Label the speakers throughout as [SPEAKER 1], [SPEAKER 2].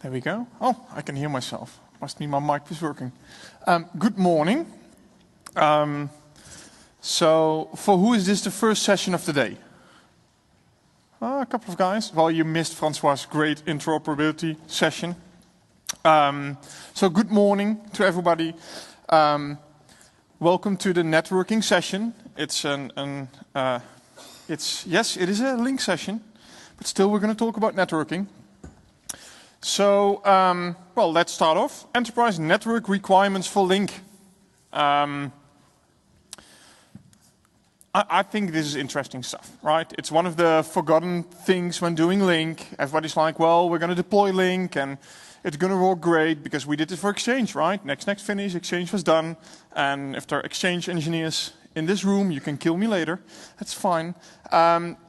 [SPEAKER 1] There we go. Oh, I can hear myself. Must mean my mic was working. Good morning. So, for who is this the first session of the day? A couple of guys. Well, you missed Francois' great interoperability session. So, good morning to everybody. Welcome to the networking session. It's yes, it is a Lync session, but still we're going to talk about networking. So, well, let's start off. Enterprise network requirements for Lync. I think this is interesting stuff, right? It's one of the forgotten things when doing Lync. Everybody's like, well, we're going to deploy Lync and it's going to work great because we did it for Exchange, right? Next finish, Exchange was done. And if there are Exchange engineers in this room, you can kill me later. That's fine.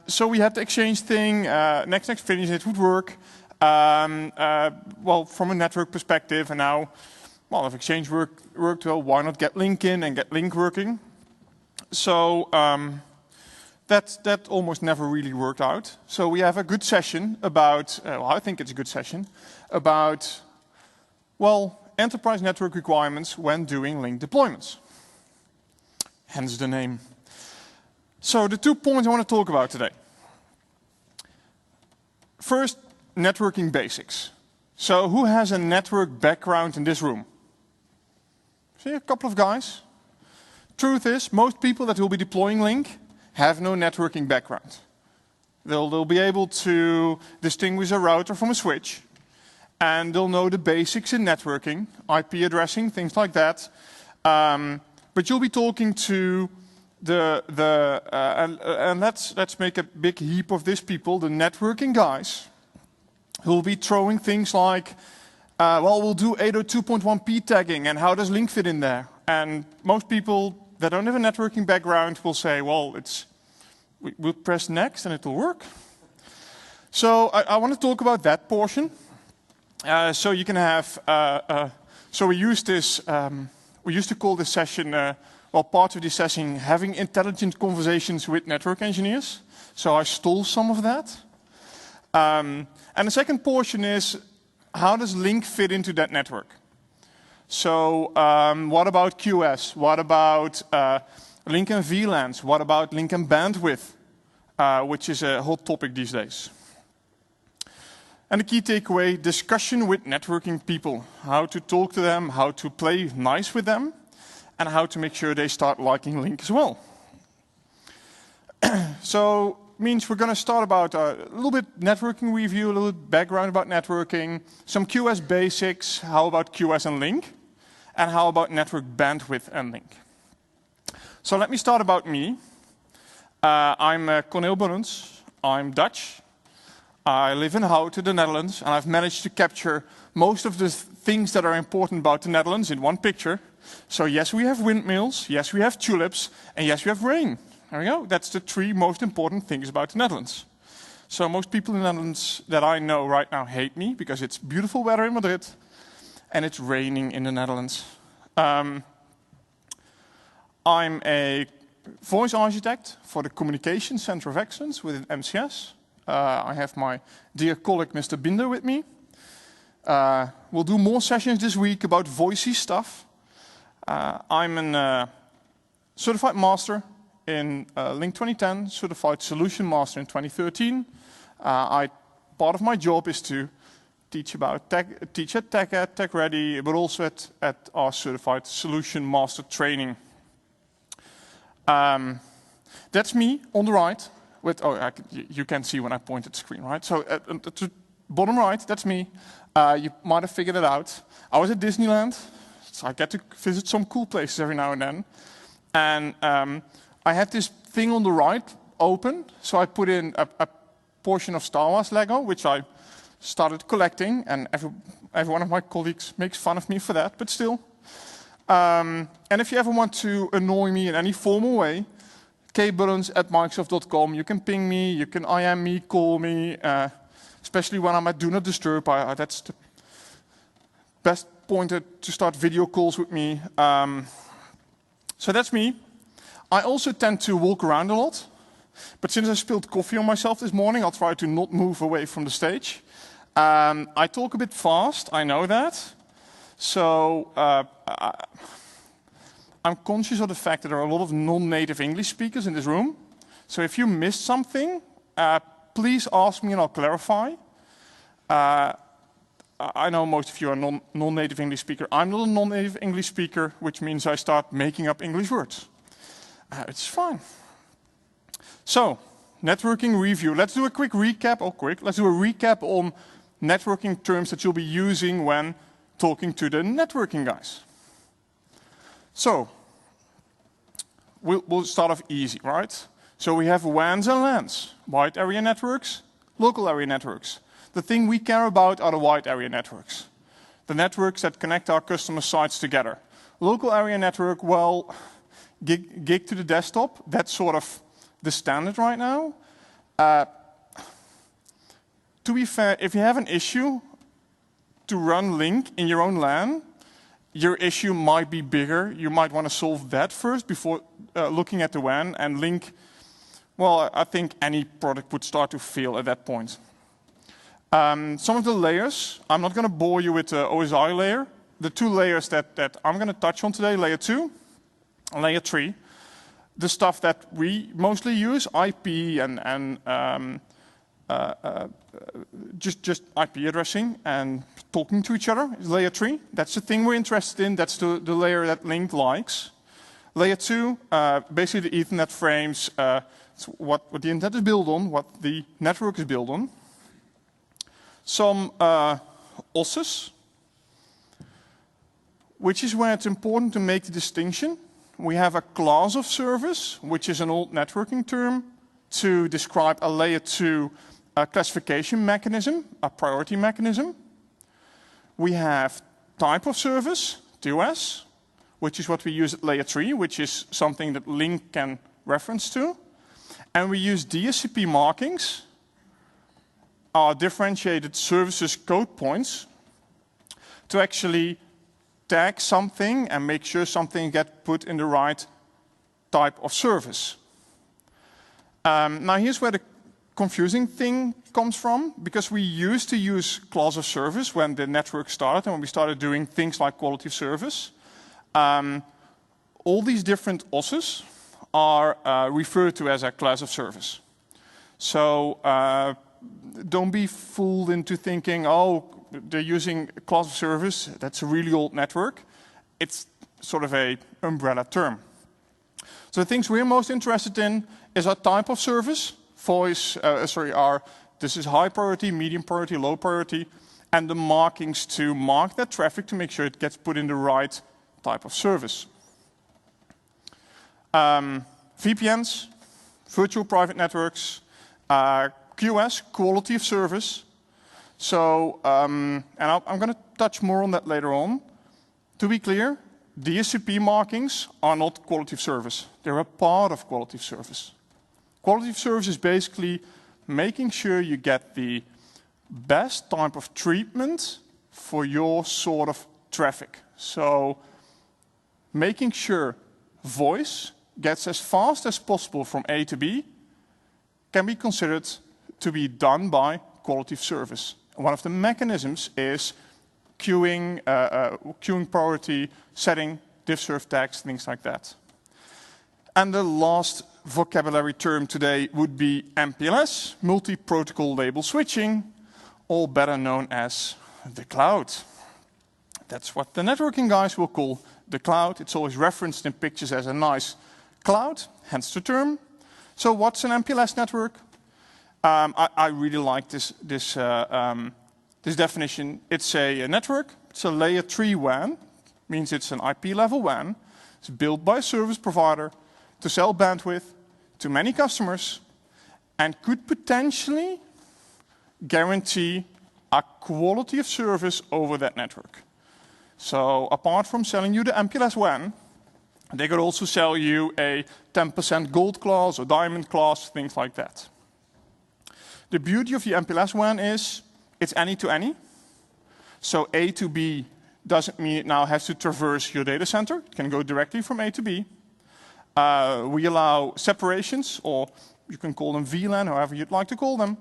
[SPEAKER 1] So we had the Exchange thing. Next finish, it would work. Well, from a network perspective, and now, well, if Exchange worked well, why not get Lync in and get Lync working? So that almost never really worked out. So we have a good session about, well, I think it's a good session, about, well, enterprise network requirements when doing Lync deployments. Hence the name. So the 2 points I want to talk about today. First, networking basics. So who has a network background in this room? See a couple of guys. Truth is, most people that will be deploying Lync have no networking background. They'll be able to distinguish a router from a switch, and they'll know the basics in networking, IP addressing, things like that. But you'll be talking to and let's make a big heap of these people, the networking guys, who will be throwing things like, well, we'll do 802.1p tagging, and how does Lync fit in there? And most people that don't have a networking background will say, well, we'll press next and it'll work. So I want to talk about that portion. So you can have, so we use this, we used to call this session, well, part of this session, having intelligent conversations with network engineers. So I stole some of that. And the second portion is, how does Lync fit into that network? So what about QS? What about Lync and VLANs? What about Lync and bandwidth, which is a hot topic these days? And the key takeaway, discussion with networking people. How to talk to them, how to play nice with them, and how to make sure they start liking Lync as well. So means we're going to start about a little bit networking review, a little bit background about networking, some QS basics, how about QS and Lync, and how about network bandwidth and Lync. So let me start about me. I'm Cornel Bunnens. I'm Dutch. I live in Houten, the Netherlands, and I've managed to capture most of the things that are important about the Netherlands in one picture. So yes, we have windmills, yes, we have tulips, and yes, we have rain. There we go. That's the 3 most important things about the Netherlands. So most people in the Netherlands that I know right now hate me because it's beautiful weather in Madrid and it's raining in the Netherlands. I'm a voice architect for the Communication Center of Excellence within MCS. I have my dear colleague, Mr. Binder, with me. We'll do more sessions this week about voicey stuff. I'm a certified master in Lync 2010, certified solution master in 2013. Part of my job is to teach at TechEd, TechReady, but also at our certified solution master training. That's me on the right. You can see when I point at the screen, right? So at the bottom right, that's me. You might have figured it out. I was at Disneyland, so I get to visit some cool places every now and then. And I had this thing on the right open, so I put in a portion of Star Wars Lego, which I started collecting, and every one of my colleagues makes fun of me for that, but still. And if you ever want to annoy me in any formal way, kbullens@microsoft.com, you can ping me, you can IM me, call me, especially when I'm at Do Not Disturb. That's the best point to start video calls with me. So that's me. I also tend to walk around a lot, but since I spilled coffee on myself this morning, I'll try to not move away from the stage. I talk a bit fast, I know that. So I'm conscious of the fact that there are a lot of non-native English speakers in this room. So if you missed something, please ask me and I'll clarify. I know most of you are non-native English speaker. I'm not a non-native English speaker, which means I start making up English words. It's fine. So, networking review. Let's do a quick recap, let's do a recap on networking terms that you'll be using when talking to the networking guys. So, we'll start off easy, right? So we have WANs and LANs, wide area networks, local area networks. The thing we care about are the wide area networks. The networks that connect our customer sites together. Local area network, well, gig to the desktop, that's sort of the standard right now. To be fair, if you have an issue to run Lync in your own LAN, your issue might be bigger. You might want to solve that first before looking at the WAN, and Lync, well, I think any product would start to fail at that point. Some of the layers, I'm not going to bore you with the OSI layer. The two layers that I'm going to touch on today, layer 2 and layer 3. The stuff that we mostly use, IP and just IP addressing and talking to each other, is layer 3. That's the thing we're interested in. That's the layer that Lync likes. Layer 2, basically the Ethernet frames, what the internet is built on, what the network is built on. Some OSes, which is where it's important to make the distinction. We have a class of service, which is an old networking term to describe a layer 2 classification mechanism, a priority mechanism. We have type of service, TOS, which is what we use at layer 3, which is something that Lync can reference to. And we use DSCP markings, our differentiated services code points, to actually tag something and make sure something gets put in the right type of service. Now here's where the confusing thing comes from, because we used to use class of service when the network started and when we started doing things like quality of service. All these different OSes are referred to as a class of service. So don't be fooled into thinking, oh, they're using a class of service, that's a really old network. It's sort of an umbrella term. So the things we're most interested in is our type of service, this is high priority, medium priority, low priority, and the markings to mark that traffic to make sure it gets put in the right type of service. VPNs, virtual private networks, QoS, quality of service. So, and I'm going to touch more on that later on. To be clear, DSCP markings are not quality of service. They're a part of quality of service. Quality of service is basically making sure you get the best type of treatment for your sort of traffic. So, making sure voice gets as fast as possible from A to B can be considered to be done by quality of service. One of the mechanisms is queuing, queuing priority, setting diff-serve tags, things like that. And the last vocabulary term today would be MPLS, multi-protocol label switching, or better known as the cloud. That's what the networking guys will call the cloud. It's always referenced in pictures as a nice cloud, hence the term. So what's an MPLS network? I really like this definition. It's a network. It's a layer 3 WAN. Means it's an IP level WAN. It's built by a service provider to sell bandwidth to many customers and could potentially guarantee a quality of service over that network. So apart from selling you the MPLS WAN, they could also sell you a 10% gold class or diamond class, things like that. The beauty of the MPLS WAN is it's any to any. So A to B doesn't mean it now has to traverse your data center. It can go directly from A to B. We allow separations, or you can call them VLAN, however you'd like to call them.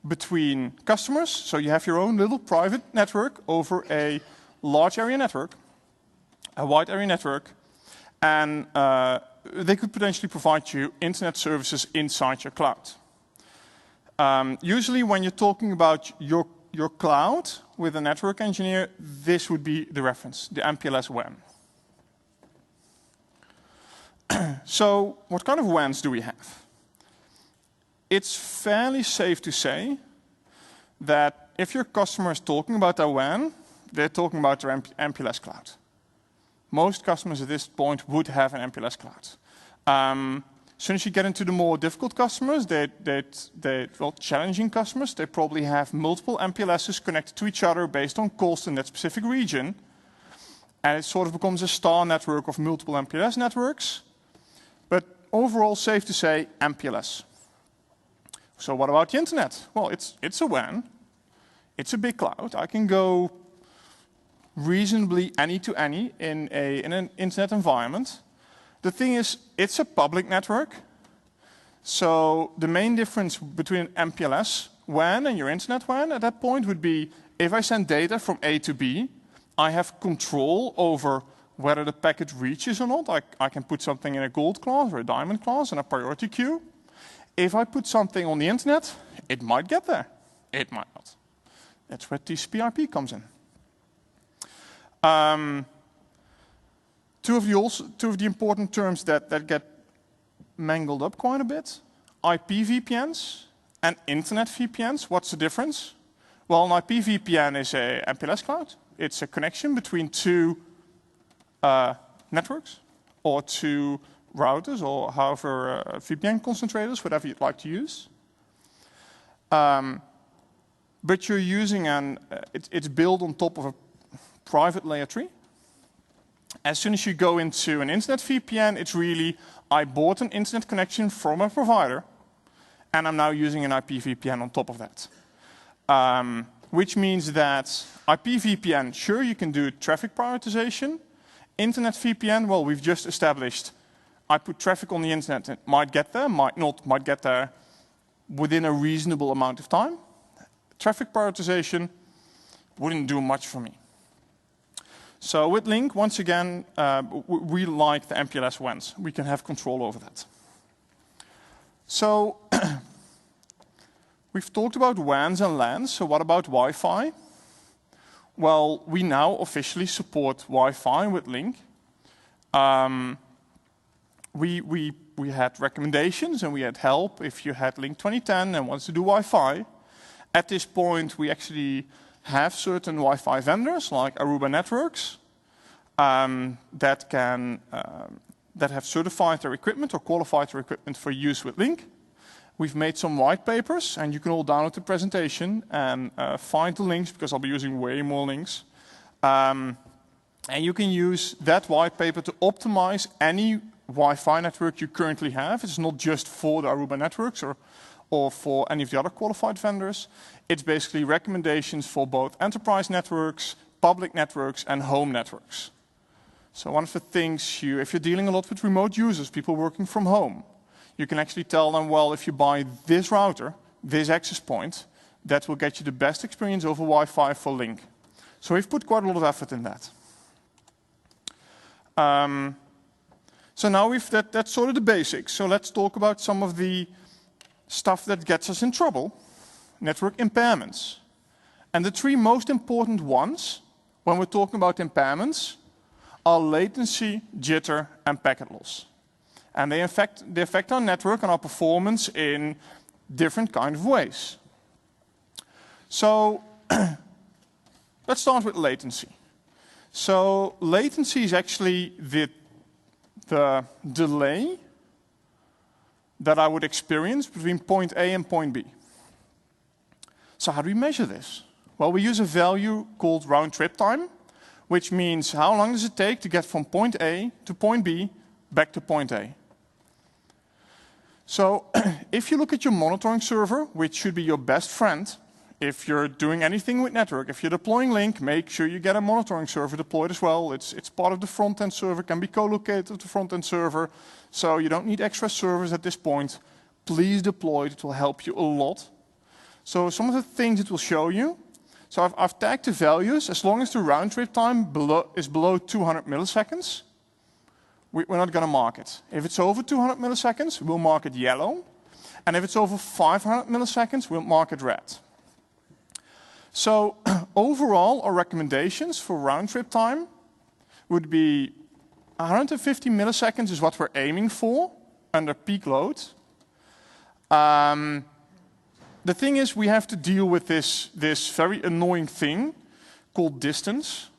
[SPEAKER 1] between customers. So you have your own little private network over a large area network, a wide area network, and they could potentially provide you internet services inside your cloud. Usually when you're talking about your cloud with a network engineer, this would be the reference, the MPLS WAN. So what kind of WANs do we have? It's fairly safe to say that if your customer is talking about their WAN, they're talking about their MPLS cloud. Most customers at this point would have an MPLS cloud. As soon as you get into the more difficult customers, well, challenging customers, they probably have multiple MPLSs connected to each other based on cost in that specific region. And it sort of becomes a star network of multiple MPLS networks. But overall, safe to say, MPLS. So what about the internet? Well, it's a WAN. It's a big cloud. I can go reasonably any to any in an internet environment. The thing is, it's a public network. So the main difference between an MPLS WAN and your internet WAN at that point would be if I send data from A to B, I have control over whether the packet reaches or not. I can put something in a gold class or a diamond class in a priority queue. If I put something on the internet, it might get there. It might not. That's where TCP/IP comes in. Two of the important terms that get mangled up quite a bit, IP VPNs and internet VPNs. What's the difference? Well, an IP VPN is a MPLS cloud. It's a connection between two networks or two routers or however VPN concentrators, whatever you'd like to use. But you're using it's built on top of a private layer 3. As soon as you go into an internet VPN, it's really, I bought an internet connection from a provider, and I'm now using an IP VPN on top of that. Which means that IP VPN, sure, you can do traffic prioritization. Internet VPN, well, we've just established, I put traffic on the internet, it might get there, might not, might get there within a reasonable amount of time. Traffic prioritization wouldn't do much for me. So with Lync, once again, we like the MPLS WANs. We can have control over that. So we've talked about WANs and LANs, so what about Wi-Fi? Well, we now officially support Wi-Fi with Lync. We had recommendations and we had help if you had Lync 2010 and wants to do Wi-Fi. At this point, we actually have certain Wi-Fi vendors like Aruba Networks that have certified their equipment or qualified their equipment for use with Lync. We've made some white papers, and you can all download the presentation and find the links because I'll be using way more links. And you can use that white paper to optimize any Wi-Fi network you currently have. It's not just for the Aruba Networks or for any of the other qualified vendors. It's basically recommendations for both enterprise networks, public networks, and home networks. So one of the things, if you're dealing a lot with remote users, people working from home, you can actually tell them, well, if you buy this router, this access point, that will get you the best experience over Wi-Fi for Lync. So we've put quite a lot of effort in that. So now that's sort of the basics. So let's talk about some of the stuff that gets us in trouble. Network impairments. And the three most important ones when we're talking about impairments are latency, jitter, and packet loss. And they affect our network and our performance in different kind of ways. So let's start with latency. So latency is actually the delay that I would experience between point A and point B. So how do we measure this? Well, we use a value called round trip time, which means how long does it take to get from point A to point B back to point A. So if you look at your monitoring server, which should be your best friend, if you're doing anything with network, if you're deploying Lync, make sure you get a monitoring server deployed as well. It's part of the front-end server, can be co-located with the front-end server. So you don't need extra servers at this point. Please deploy it, it will help you a lot. So some of the things it will show you. So I've tagged the values. As long as the round trip time is below 200 milliseconds, we're not going to mark it. If it's over 200 milliseconds, we'll mark it yellow. And if it's over 500 milliseconds, we'll mark it red. So overall, our recommendations for round trip time would be 150 milliseconds is what we're aiming for under peak load. The thing is, we have to deal with this very annoying thing called distance.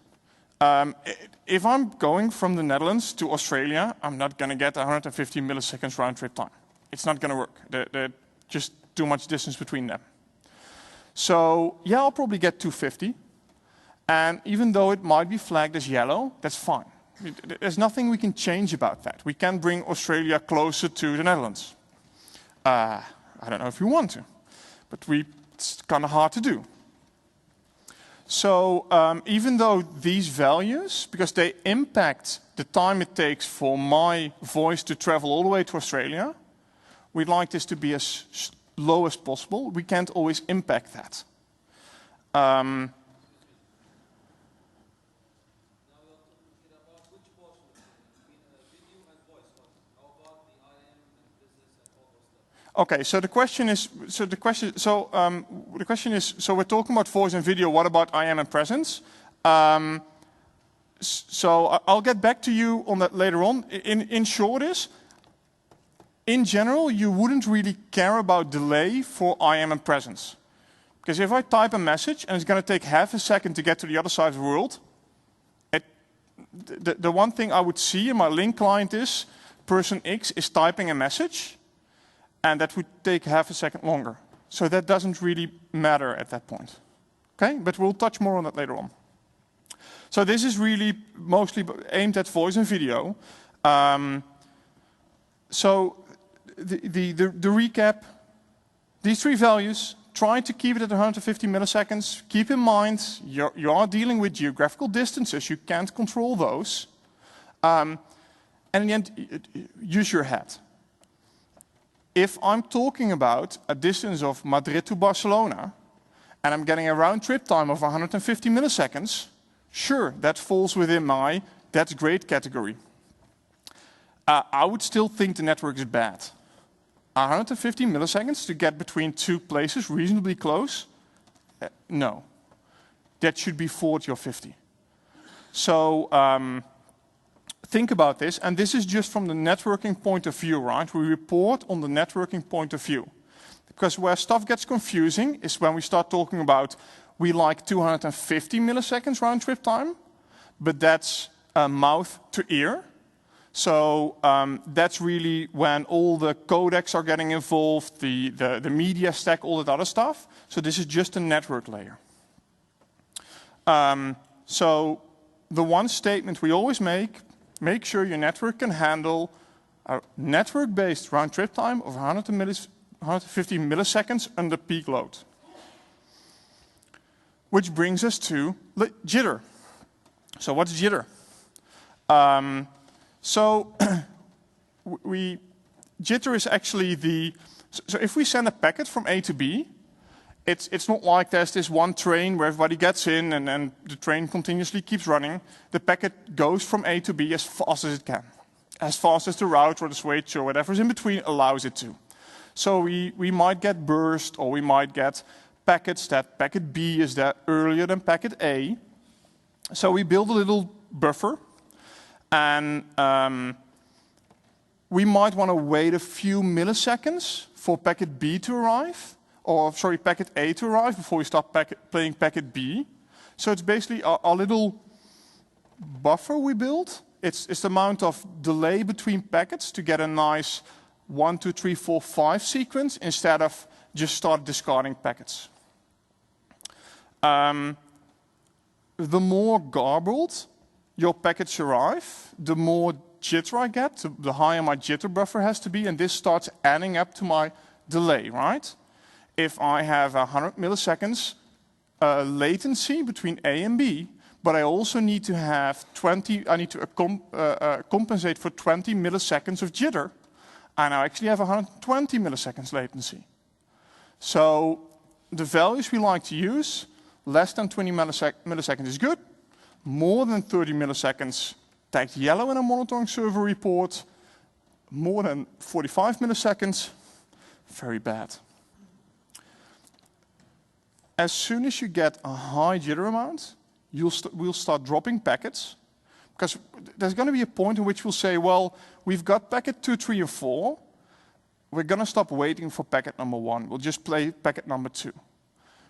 [SPEAKER 1] If I'm going from the Netherlands to Australia, I'm not going to get 150 milliseconds round trip time. It's not going to work. There's just too much distance between them. So yeah, I'll probably get 250. And even though it might be flagged as yellow, that's fine. There's nothing we can change about that. We can bring Australia closer to the Netherlands. I don't know if we want to, but it's kind of hard to do. So even though these values, because they impact the time it takes for my voice to travel all the way to Australia, we'd like this to be as low as possible. We can't always impact that. Okay, so the question is, so we're talking about voice and video. What about IM and presence? So I'll get back to you on that later on. In short, in general, you wouldn't really care about delay for IM and presence, because if I type a message and it's going to take half a second to get to the other side of the world, the one thing I would see in my Lync client is person X is typing a message. And that would take half a second longer. So that doesn't really matter at that point. Okay, but we'll touch more on that later on. So this is really mostly aimed at voice and video. So the recap, these three values, try to keep it at 150 milliseconds. Keep in mind, you are dealing with geographical distances. You can't control those. And in the end, use your head. If I'm talking about a distance of Madrid to Barcelona, and I'm getting a round trip time of 150 milliseconds, sure, that falls within my that's great category. I would still think the network is bad. 150 milliseconds to get between two places reasonably close? No. That should be 40 or 50. So think about this, and this is just from the networking point of view, right? We report on the networking point of view. Because where stuff gets confusing is when we start talking about we like 250 milliseconds round trip time, but that's mouth to ear. So that's really when all the codecs are getting involved, the media stack, all that other stuff. So this is just a network layer. So the one statement we always make sure your network can handle a network-based round trip time of 150 milliseconds under peak load. Which brings us to jitter. So what's jitter? Jitter is actually so if we send a packet from A to B, it's not like there's this one train where everybody gets in and the train continuously keeps running. The packet goes from A to B as fast as it can. As fast as the route or the switch or whatever's in between allows it to. So we might get burst, or we might get packets that packet B is there earlier than packet A. So we build a little buffer, and we might want to wait a few milliseconds for packet B to arrive, or sorry, packet A to arrive before we start playing packet B. So it's basically our little buffer we build. It's the amount of delay between packets to get a nice 1, 2, 3, 4, 5 sequence instead of just start discarding packets. The more garbled your packets arrive, the more jitter I get, the higher my jitter buffer has to be, and this starts adding up to my delay, right? If I have 100 milliseconds latency between A and B, but I also need to have I need to compensate for 20 milliseconds of jitter, and I actually have 120 milliseconds latency. So the values we like to use, less than 20 milliseconds is good. More than 30 milliseconds tagged yellow in a monitoring server report. More than 45 milliseconds, very bad. As soon as you get a high jitter amount, we'll start dropping packets, because there's going to be a point in which we'll say, well, we've got packet 2, 3, or 4. We're going to stop waiting for packet number 1. We'll just play packet number 2.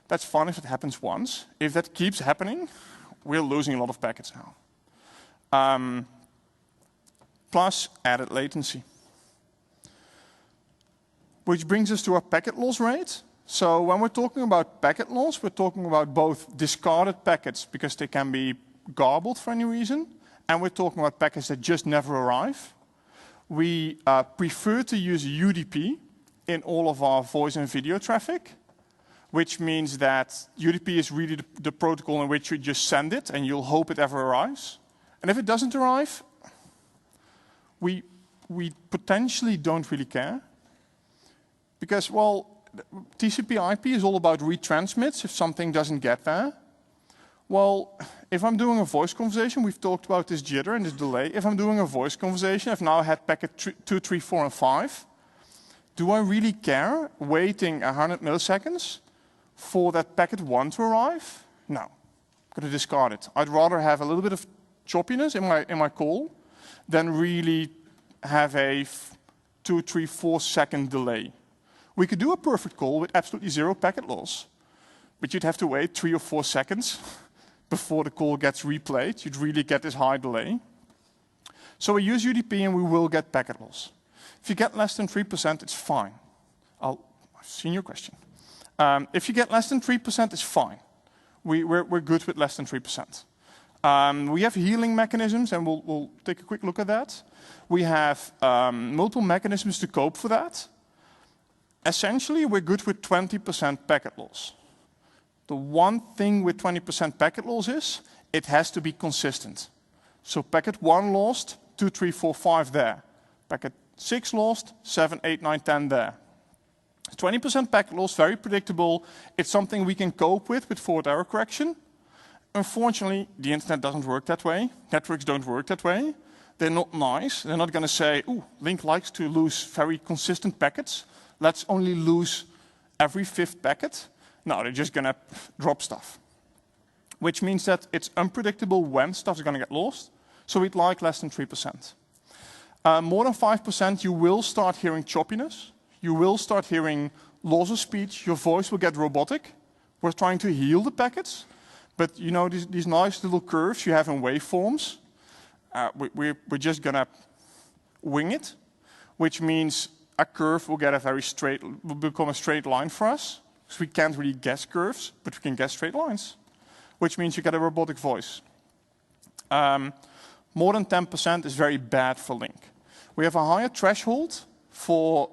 [SPEAKER 1] That's fine if it happens once. If that keeps happening, we're losing a lot of packets now. Plus added latency. Which brings us to our packet loss rate. So when we're talking about packet loss, we're talking about both discarded packets because they can be garbled for any reason, and we're talking about packets that just never arrive. We prefer to use UDP in all of our voice and video traffic, which means that UDP is really the protocol in which you just send it and you'll hope it ever arrives. And if it doesn't arrive, we potentially don't really care. Because, well, TCP/IP is all about retransmits if something doesn't get there. Well, if I'm doing a voice conversation, we've talked about this jitter and this delay. If I'm doing a voice conversation, I've now had packet 2, 3, 4, and 5. Do I really care waiting 100 milliseconds for that packet 1 to arrive? No, I'm going to discard it. I'd rather have a little bit of choppiness in my call than really have a 2, 3, 4 second delay. We could do a perfect call with absolutely 0 packet loss, but you'd have to wait 3 or 4 seconds before the call gets replayed. You'd really get this high delay. So we use UDP and we will get packet loss. If you get less than 3%, it's fine. I've seen your question. If you get less than 3%, it's fine. We're good with less than 3%. We have healing mechanisms, and we'll take a quick look at that. We have multiple mechanisms to cope for that. Essentially, we're good with 20% packet loss. The one thing with 20% packet loss is it has to be consistent. So packet 1 lost, 2, 3, 4, 5 there. Packet 6 lost, 7, 8, 9, 10 there. 20% packet loss, very predictable. It's something we can cope with forward error correction. Unfortunately, the internet doesn't work that way. Networks don't work that way. They're not nice. They're not going to say, ooh, Lync likes to lose very consistent packets. Let's only lose every 5th packet. No, they're just going to drop stuff. Which means that it's unpredictable when stuff is going to get lost. So we'd like less than 3%. More than 5%, you will start hearing choppiness. You will start hearing loss of speech. Your voice will get robotic. We're trying to heal the packets. But you know these nice little curves you have in waveforms, we're just going to wing it, which means a curve will become a straight line for us. So we can't really guess curves, but we can guess straight lines, which means you get a robotic voice. More than 10% is very bad for Lync. We have a higher threshold for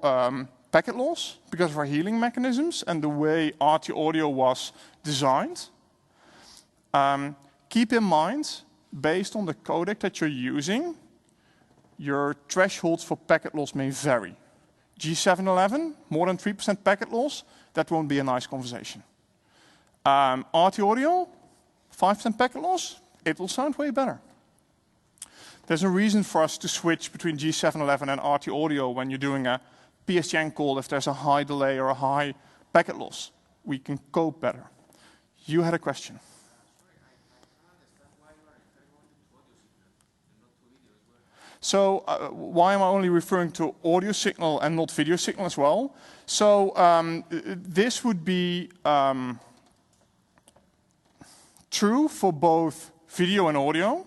[SPEAKER 1] packet loss because of our healing mechanisms and the way RT audio was designed. Keep in mind, based on the codec that you're using, your thresholds for packet loss may vary. G711, more than 3% packet loss, that won't be a nice conversation. RT audio, 5% packet loss, it will sound way better. There's a reason for us to switch between G711 and RT audio when you're doing a PSTN call if there's a high delay or a high packet loss. We can cope better. You had a question. So why am I only referring to audio signal and not video signal as well? So this would be true for both video and audio.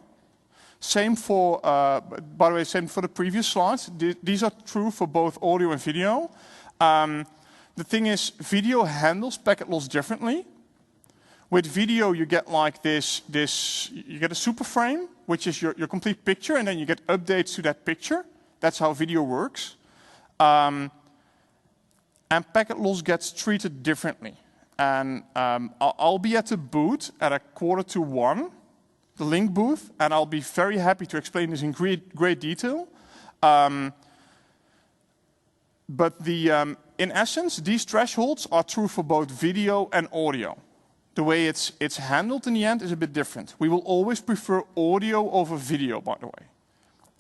[SPEAKER 1] Same for, by the way, same for the previous slides. These are true for both audio and video. The thing is, video handles packet loss differently. With video, you get like you get a super frame, which is your complete picture, and then you get updates to that picture. That's how video works. And packet loss gets treated differently. And I'll be at the booth at 1:45, the Lync booth, and I'll be very happy to explain this in great detail. But in essence, these thresholds are true for both video and audio. The way it's handled in the end is a bit different. We will always prefer audio over video, by the way.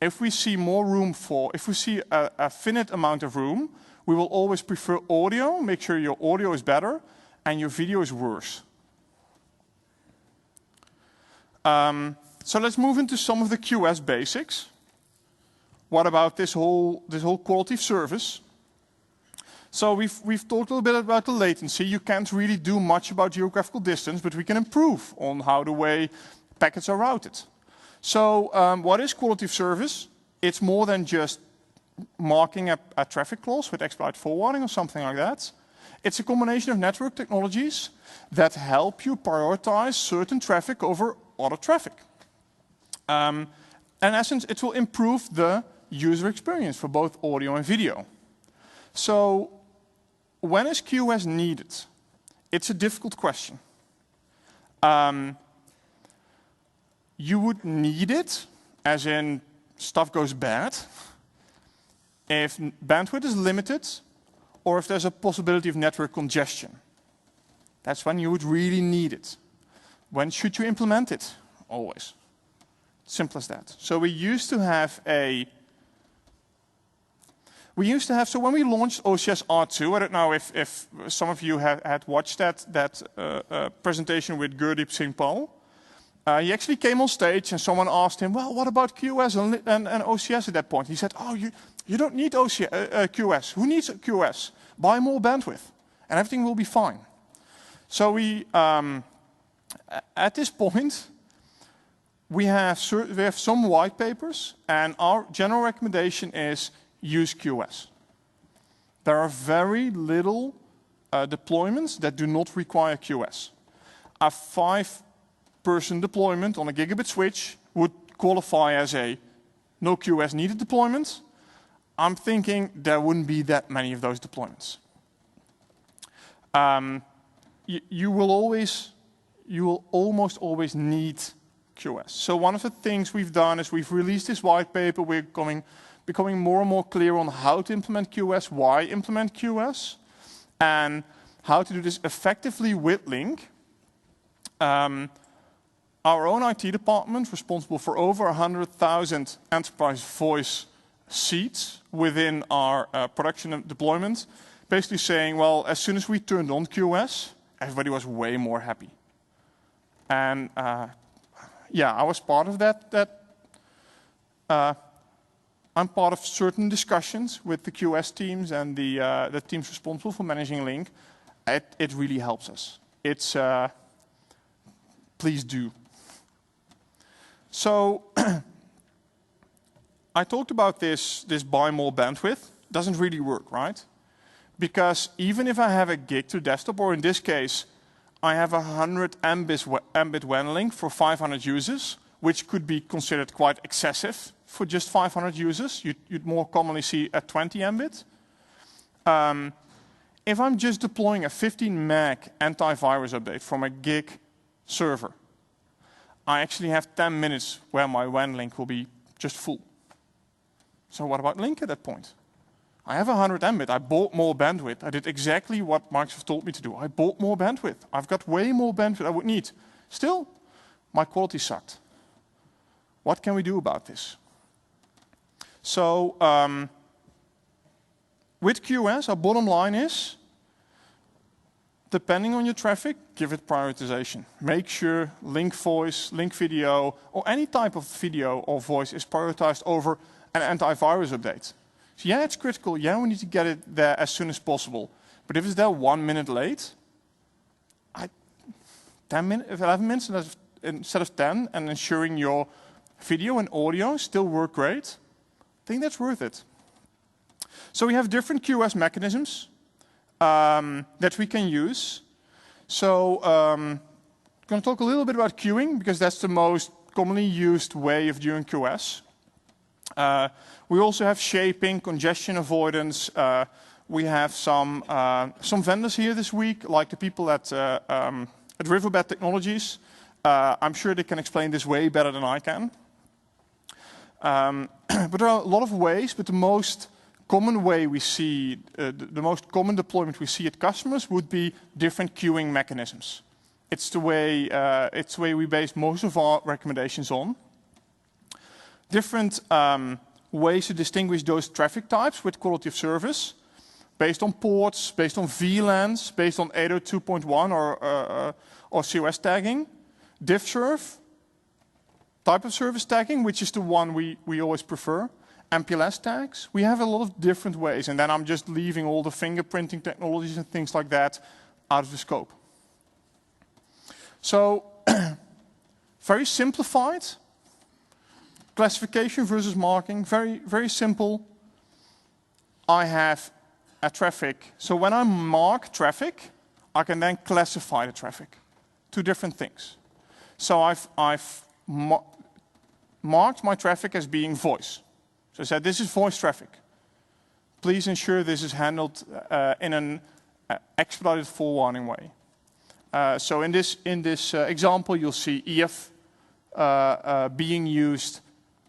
[SPEAKER 1] If we see more room if we see a finite amount of room, we will always prefer audio, make sure your audio is better, and your video is worse. So let's move into some of the QS basics. What about this whole quality of service? So we've talked a little bit about the latency. You can't really do much about geographical distance, but we can improve on how the way packets are routed. So what is quality of service? It's more than just marking a traffic clause with expedite forwarding or something like that. It's a combination of network technologies that help you prioritize certain traffic over other traffic. In essence, it will improve the user experience for both audio and video. So when is QoS needed? It's a difficult question. You would need it, as in stuff goes bad, if bandwidth is limited, or if there's a possibility of network congestion. That's when you would really need it. When should you implement it? Always. Simple as that. So we used to have so when we launched OCS R2, I don't know if some of you had watched that presentation with Gurdeep Singh Pal. He actually came on stage and someone asked him, well, what about QoS and OCS at that point? He said, oh, you don't need QoS. Who needs QoS? Buy more bandwidth and everything will be fine. So we, at this point, we have some white papers, and our general recommendation is use QoS. There are very little deployments that do not require QoS. A 5-person deployment on a gigabit switch would qualify as a no QoS needed deployment. I'm thinking there wouldn't be that many of those deployments. You will almost always need QoS. So one of the things we've done is we've released this white paper. We're becoming more and more clear on how to implement QoS, why implement QoS, and how to do this effectively with Lync. Our own IT department, responsible for over 100,000 enterprise voice seats within our production and deployment, basically saying, well, as soon as we turned on QoS, everybody was way more happy. And yeah, I was part of that. I'm part of certain discussions with the QoS teams and the teams responsible for managing Lync. It really helps us. It's please do. So I talked about this buy more bandwidth. Doesn't really work, right? Because even if I have a gig to desktop, or in this case, I have 100 Mbit WAN link for 500 users, which could be considered quite excessive for just 500 users. You'd more commonly see at 20 Mbit. If I'm just deploying a 15 meg antivirus update from a gig server, I actually have 10 minutes where my WAN link will be just full. So what about Lync at that point? I have 100 Mbit. I bought more bandwidth. I did exactly what Microsoft told me to do. I bought more bandwidth. I've got way more bandwidth I would need. Still, my quality sucked. What can we do about this? So with QoS, our bottom line is, depending on your traffic, give it prioritization. Make sure Lync voice, Lync video, or any type of video or voice is prioritized over an antivirus update. So yeah, it's critical. Yeah, we need to get it there as soon as possible. But if it's there 1 minute late, 11 minutes instead of 10, and ensuring your video and audio still work great, I think that's worth it. So we have different QoS mechanisms that we can use. So I'm going to talk a little bit about queuing, because that's the most commonly used way of doing QoS. We also have shaping, congestion avoidance. We have some vendors here this week, like the people at Riverbed Technologies. I'm sure they can explain this way better than I can. But there are a lot of ways, but the most common way we see, the most common deployment we see at customers would be different queuing mechanisms. It's the way we base most of our recommendations on. Different ways to distinguish those traffic types with quality of service, based on ports, based on VLANs, based on 802.1 or COS tagging, diffserv, type of service tagging, which is the one we always prefer, MPLS tags. We have a lot of different ways, and then I'm just leaving all the fingerprinting technologies and things like that out of the scope. So, very simplified, classification versus marking, very, very simple. I have a traffic. So when I mark traffic, I can then classify the traffic. Two different things. So I've marked my traffic as being voice. So I said, this is voice traffic. Please ensure this is handled in an expedited forewarning way. So in this example, you'll see EF being used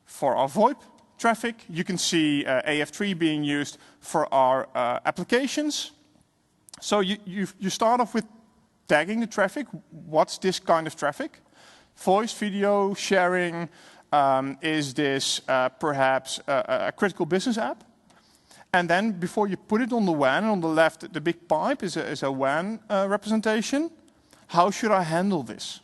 [SPEAKER 1] for our VoIP traffic. You can see AF3 being used for our applications. So you start off with tagging the traffic. What's this kind of traffic? Voice, video, sharing. Is this perhaps a critical business app? And then before you put it on the WAN, on the left, the big pipe is a WAN representation. How should I handle this?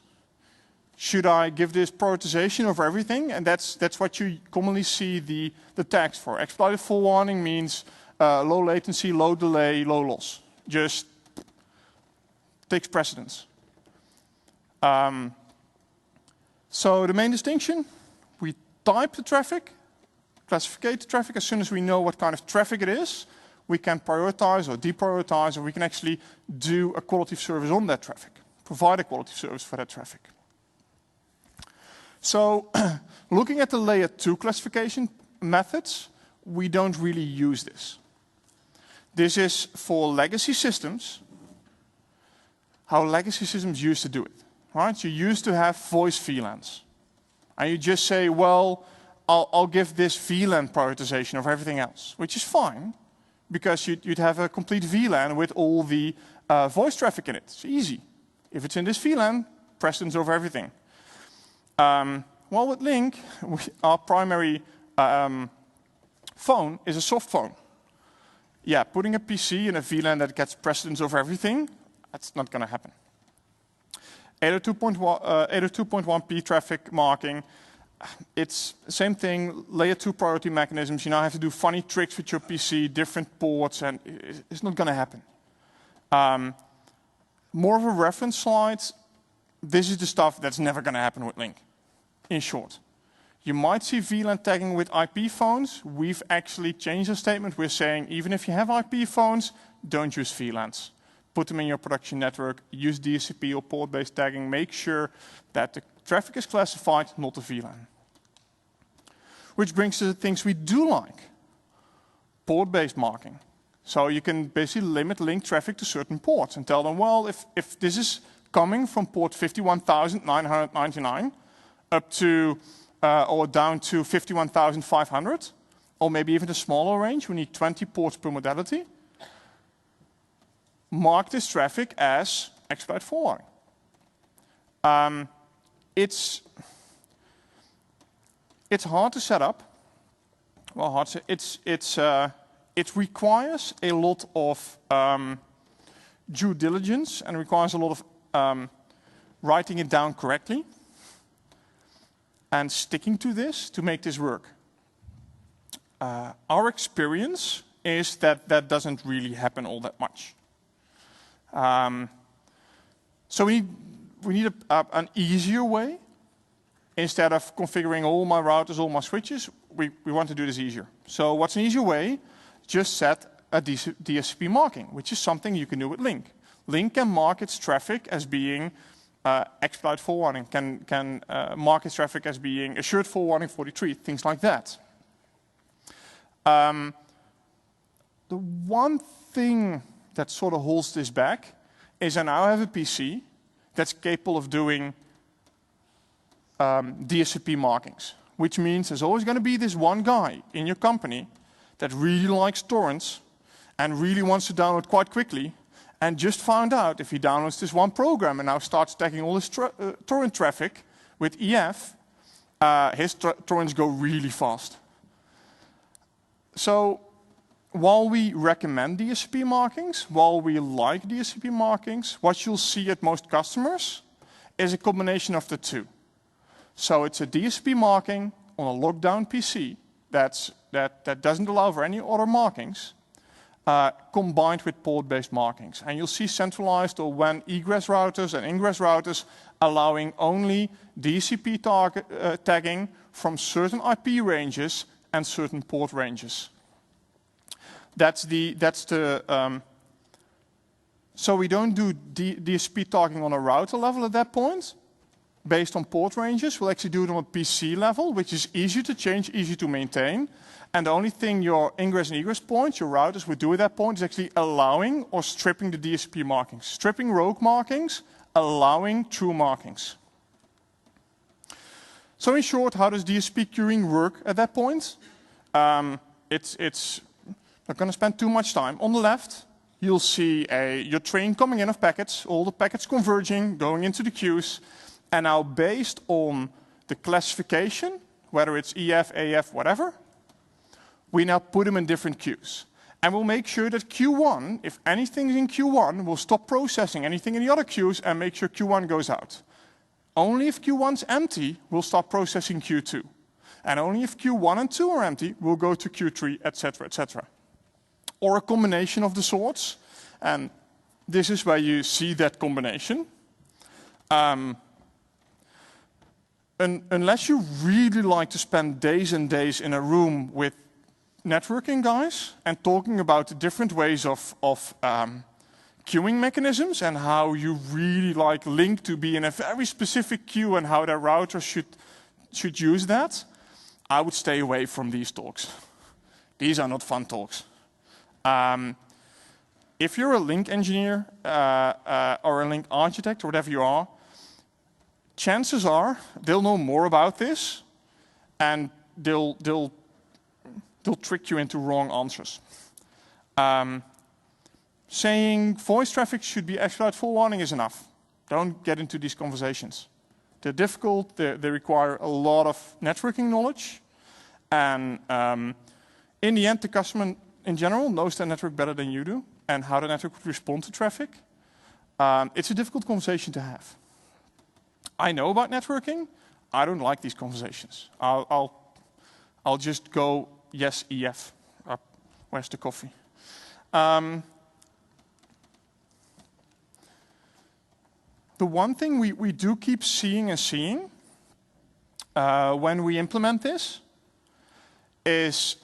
[SPEAKER 1] Should I give this prioritization over everything? And that's what you commonly see the tags for. Expedited forewarning means low latency, low delay, low loss. Just takes precedence. So the main distinction, we type the traffic, classify the traffic. As soon as we know what kind of traffic it is, we can prioritize or deprioritize, or we can actually do a quality of service on that traffic, provide a quality of service for that traffic. So looking at the layer 2 classification methods, we don't really use this. This is for legacy systems, how legacy systems used to do it. Right? You used to have voice VLANs. And you just say, well, I'll give this VLAN prioritization over everything else, which is fine, because you'd have a complete VLAN with all the voice traffic in it. It's easy. If it's in this VLAN, precedence over everything. Well, with Lync, our primary phone is a soft phone. Yeah, putting a PC in a VLAN that gets precedence over everything, that's not going to happen. 802.1p traffic marking, it's the same thing, layer 2 priority mechanisms. You now have to do funny tricks with your PC, different ports, and it's not going to happen. More of a reference slide, this is the stuff that's never going to happen with Lync. In short, you might see VLAN tagging with IP phones. We've actually changed the statement. We're saying even if you have IP phones, don't use VLANs. Put them in your production network, use DHCP or port-based tagging. Make sure that the traffic is classified, not a VLAN. Which brings to the things we do like. Port-based marking. So you can basically limit Lync traffic to certain ports and tell them, well, if this is coming from port 51,999, up to or down to 51,500, or maybe even a smaller range. We need 20 ports per modality. Mark this traffic as expedite forwarding. It's hard to set up. Well, hard to, it requires a lot of due diligence and requires a lot of writing it down correctly and sticking to this to make this work. Our experience is that that doesn't really happen all that much. So we need an easier way. Instead of configuring all my routers, all my switches, we want to do this easier. So what's an easier way? Just set a DSCP marking, which is something you can do with Lync. Lync can mark its traffic as being expedite forwarding, can mark its traffic as being assured forwarding 43, things like that. The one thing that sort of holds this back is I now have a PC that's capable of doing DSCP markings, which means there's always going to be this one guy in your company that really likes torrents and really wants to download quite quickly, and just found out if he downloads this one program and now starts tagging all his torrent traffic with EF, his torrents go really fast. So while we recommend DSCP markings, while we like DSCP markings, what you'll see at most customers is a combination of the two. So it's a DSCP marking on a lockdown PC that doesn't allow for any other markings, combined with port-based markings. And you'll see centralized or WAN egress routers and ingress routers allowing only DSCP tagging from certain IP ranges and certain port ranges. So we don't do DSP tagging on a router level at that point, based on port ranges. We'll actually do it on a PC level, which is easy to change, easy to maintain. And the only thing your ingress and egress points, your routers would do at that point is actually allowing or stripping the DSP markings. Stripping rogue markings, allowing true markings. So in short, how does DSP queuing work at that point? It's not going to spend too much time. On the left, you'll see your train coming in of packets, all the packets converging, going into the queues. And now based on the classification, whether it's EF, AF, whatever, we now put them in different queues. And we'll make sure that Q1, if anything is in Q1, we'll stop processing anything in the other queues and make sure Q1 goes out. Only if Q1's empty, we'll start processing Q2. And only if Q1 and 2 are empty, we'll go to Q3, etc., etc. Or a combination of the sorts. And this is where you see that combination. Unless you really like to spend days and days in a room with networking guys and talking about the different ways of queuing mechanisms and how you really like Lync to be in a very specific queue and how their router should use that, I would stay away from these talks. These are not fun talks. If you're a Lync engineer or a Lync architect or whatever you are, chances are they'll know more about this and they'll trick you into wrong answers. Saying voice traffic should be expedite full warning is enough. Don't get into these conversations. They're difficult, they require a lot of networking knowledge, and in the end, the customer in general knows their network better than you do, and how the network would respond to traffic. It's a difficult conversation to have. I know about networking. I don't like these conversations. I'll just go, yes, EF. Where's the coffee? The one thing we do keep seeing when we implement this is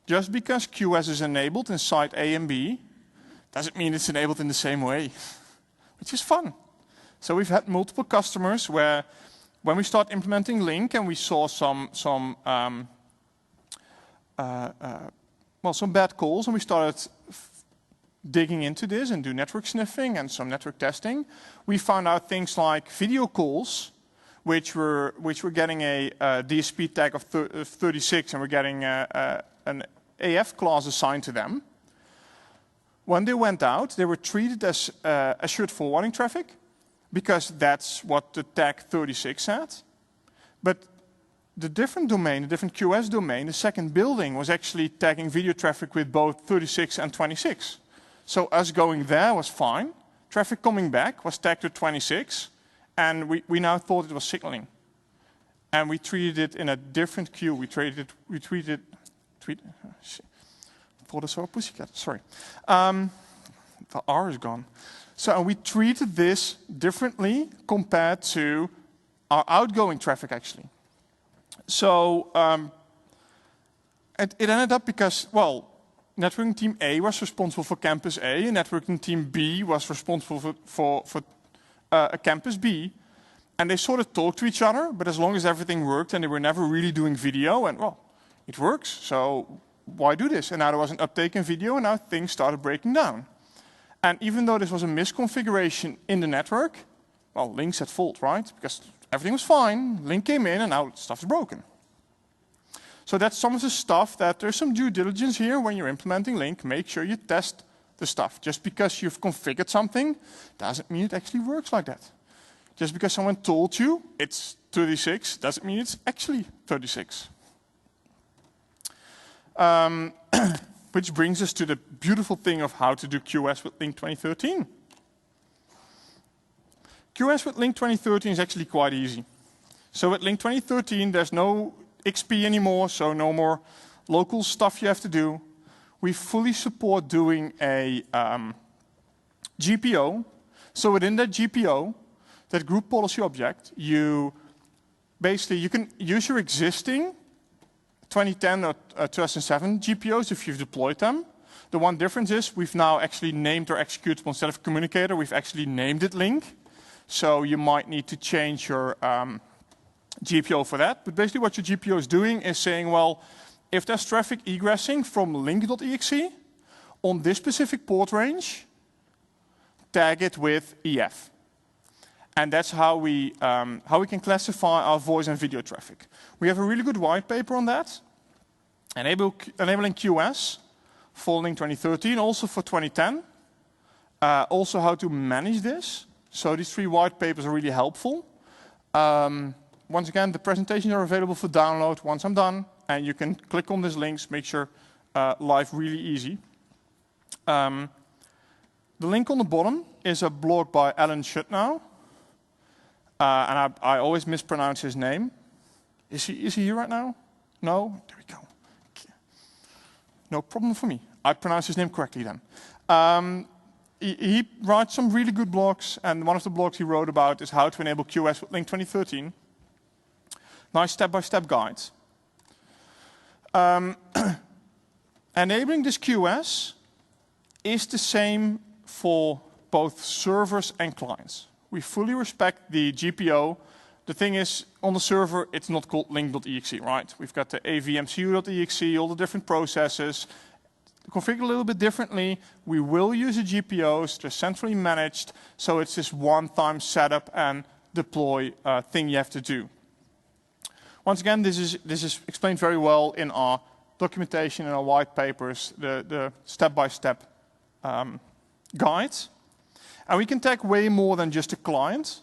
[SPEAKER 1] just because QoS is enabled in site A and B doesn't mean it's enabled in the same way, which is fun. So we've had multiple customers where when we start implementing Lync and we saw some bad calls and we started digging into this and do network sniffing and some network testing, we found out things like video calls, which were getting a DSP tag of 36 and we're getting an AF clause assigned to them. When they went out, they were treated as assured forwarding traffic because that's what the tag 36 said. But the different domain, the different QoS domain, the second building was actually tagging video traffic with both 36 and 26. So us going there was fine. Traffic coming back was tagged to 26, and we now thought it was signaling. And we treated it in a different queue. I thought I saw a pussycat, sorry. The R is gone. So we treated this differently compared to our outgoing traffic, actually. So it ended up because, well, networking team A was responsible for campus A, and networking team B was responsible for a campus B. And they sort of talked to each other, but as long as everything worked and they were never really doing video, and well, it works, so why do this? And now there was an uptake in video, and now things started breaking down. And even though this was a misconfiguration in the network, well, Lync's at fault, right? Because everything was fine, Lync came in, and now stuff's broken. So that's some of the stuff that there's some due diligence here when you're implementing Lync. Make sure you test the stuff. Just because you've configured something doesn't mean it actually works like that. Just because someone told you it's 36 doesn't mean it's actually 36. Which brings us to the beautiful thing of how to do QS with Lync 2013. QS with Lync 2013 is actually quite easy. So with Lync 2013, there's no XP anymore, so no more local stuff you have to do. We fully support doing a GPO. So within that GPO, that group policy object, you can use your existing 2010 or 2007 GPOs if you've deployed them. The one difference is we've now actually named our executable instead of communicator, we've actually named it Lync. So you might need to change your GPO for that. But basically what your GPO is doing is saying, well, if there's traffic egressing from lync.exe on this specific port range, tag it with EF. And that's how we can classify our voice and video traffic. We have a really good white paper on that, enabling QS for Lync 2013, also for 2010. Also how to manage this. So these 3 white papers are really helpful. Once again, the presentations are available for download once I'm done, and you can click on these links, make sure life really easy. The link on the bottom is a blog by Alan Shutnow. And I always mispronounce his name. Is he here right now? No? There we go. Okay. No problem for me. I pronounce his name correctly then. He writes some really good blogs, and one of the blogs he wrote about is how to enable QS with Lync 2013. Nice step-by-step guide. Enabling this QS is the same for both servers and clients. We fully respect the GPO. The thing is, on the server, it's not called lync.exe, right? We've got the avmcu.exe, all the different processes. Configured a little bit differently. We will use the GPOs. They're centrally managed, so it's this one-time setup and deploy thing you have to do. Once again, this is explained very well in our documentation and our white papers, the step-by-step guides. And we can tag way more than just a client.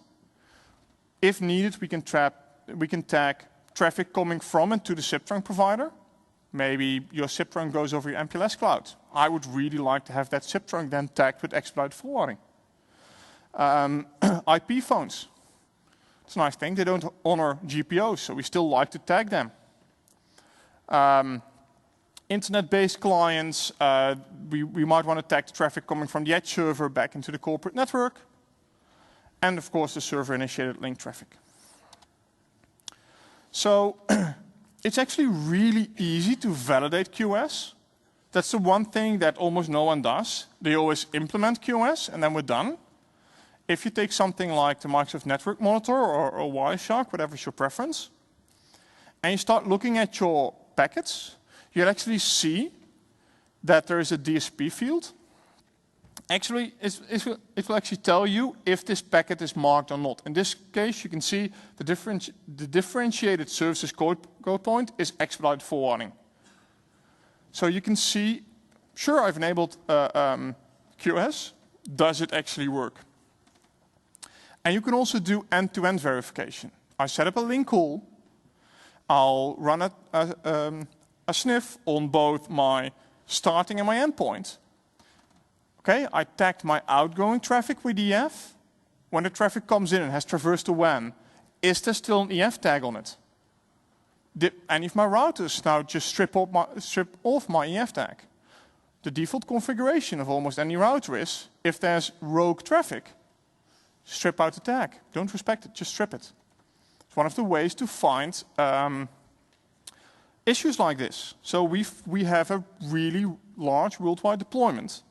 [SPEAKER 1] If needed, we can tag traffic coming from and to the SIP trunk provider. Maybe your SIP trunk goes over your MPLS cloud. I would really like to have that SIP trunk then tagged with expedited forwarding. IP phones. It's a nice thing. They don't honor GPOs, so we still like to tag them. Internet-based clients, we might want to tag the traffic coming from the edge server back into the corporate network. And of course, the server-initiated link traffic. So it's actually really easy to validate QS. That's the one thing that almost no one does. They always implement QS, and then we're done. If you take something like the Microsoft Network Monitor or Wireshark, whatever's your preference, and you start looking at your packets, you'll actually see that there is a DSP field. Actually, it will actually tell you if this packet is marked or not. In this case, you can see the differentiated services code point is expedited forwarding. So you can see, sure, I've enabled QS. Does it actually work? And you can also do end-to-end verification. I set up a link call. I'll run a sniff on both my starting and my endpoint. Okay, I tagged my outgoing traffic with EF. When the traffic comes in and has traversed the WAN, is there still an EF tag on it? Did any of my routers now just strip off my EF tag? The default configuration of almost any router is, if there's rogue traffic, strip out the tag. Don't respect it, just strip it. It's one of the ways to find issues like this. So we have a really large worldwide deployment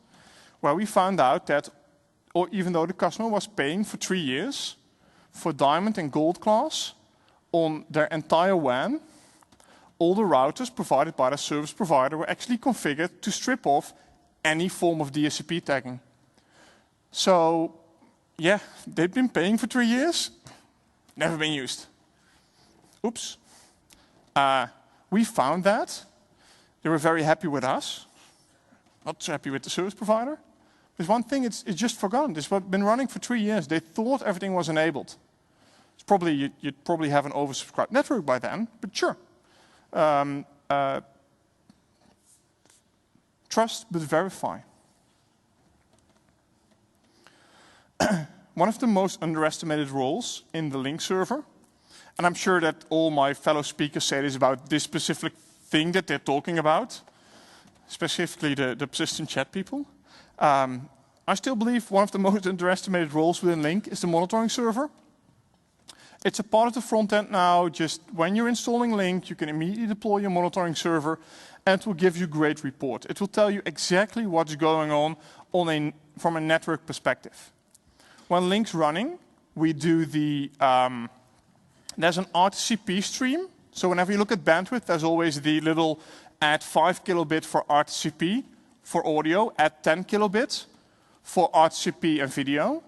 [SPEAKER 1] where we found out that, or even though the customer was paying for 3 years for Diamond and Gold class on their entire WAN, all the routers provided by the service provider were actually configured to strip off any form of DSCP tagging. So, yeah, they've been paying for 3 years, never been used. Oops. We found that. They were very happy with us. Not so happy with the service provider. There's one thing, it's just forgotten. This has been running for 3 years. They thought everything was enabled. It's probably, you'd probably have an oversubscribed network by then, but sure. Trust, but verify. One of the most underestimated roles in the Lync server, and I'm sure that all my fellow speakers say this about this specific thing that they're talking about, specifically the persistent chat people. I still believe one of the most underestimated roles within Lync is the monitoring server. It's a part of the front end now. Just when you're installing Lync, you can immediately deploy your monitoring server, and it will give you great report. It will tell you exactly what's going on from a network perspective. When Lync's running, we do there's an RTCP stream. So whenever you look at bandwidth, there's always the little add 5 kilobit for RTCP for audio, add 10 kilobits for RTCP and video.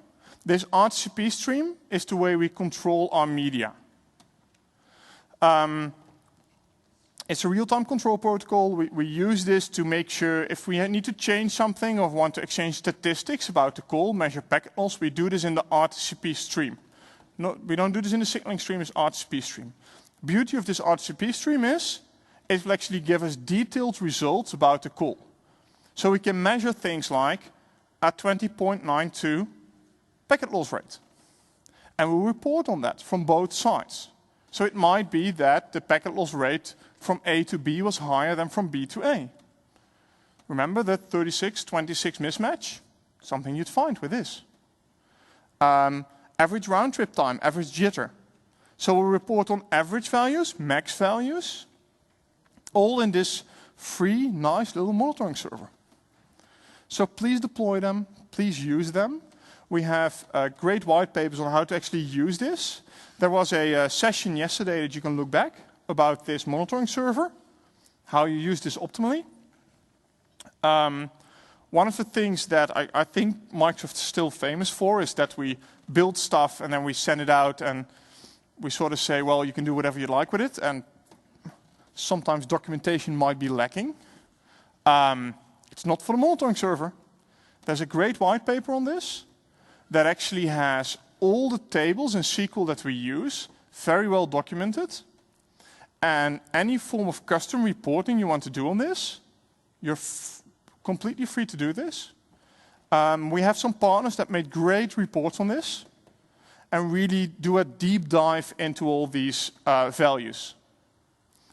[SPEAKER 1] This RTCP stream is the way we control our media. It's a real-time control protocol. We use this to make sure if we need to change something or want to exchange statistics about the call, measure packet loss, we do this in the RTCP stream. No, we don't do this in the signaling stream, it's RTCP stream. Beauty of this RTCP stream is it will actually give us detailed results about the call. So we can measure things like a 20.92 packet loss rate. And we'll report on that from both sides. So it might be that the packet loss rate from A to B was higher than from B to A. Remember that 36-26 mismatch? Something you'd find with this. Average round trip time, average jitter. So we'll report on average values, max values, all in this free, nice little monitoring server. So please deploy them, please use them. We have great white papers on how to actually use this. There was a session yesterday that you can look back about this monitoring server, how you use this optimally. One of the things that I think Microsoft is still famous for is that we build stuff and then we send it out and we sort of say, well, you can do whatever you like with it, and sometimes documentation might be lacking. It's not for the monitoring server. There's a great white paper on this that actually has all the tables in SQL that we use, very well documented. And any form of custom reporting you want to do on this, you're completely free to do this. We have some partners that made great reports on this and really do a deep dive into all these values.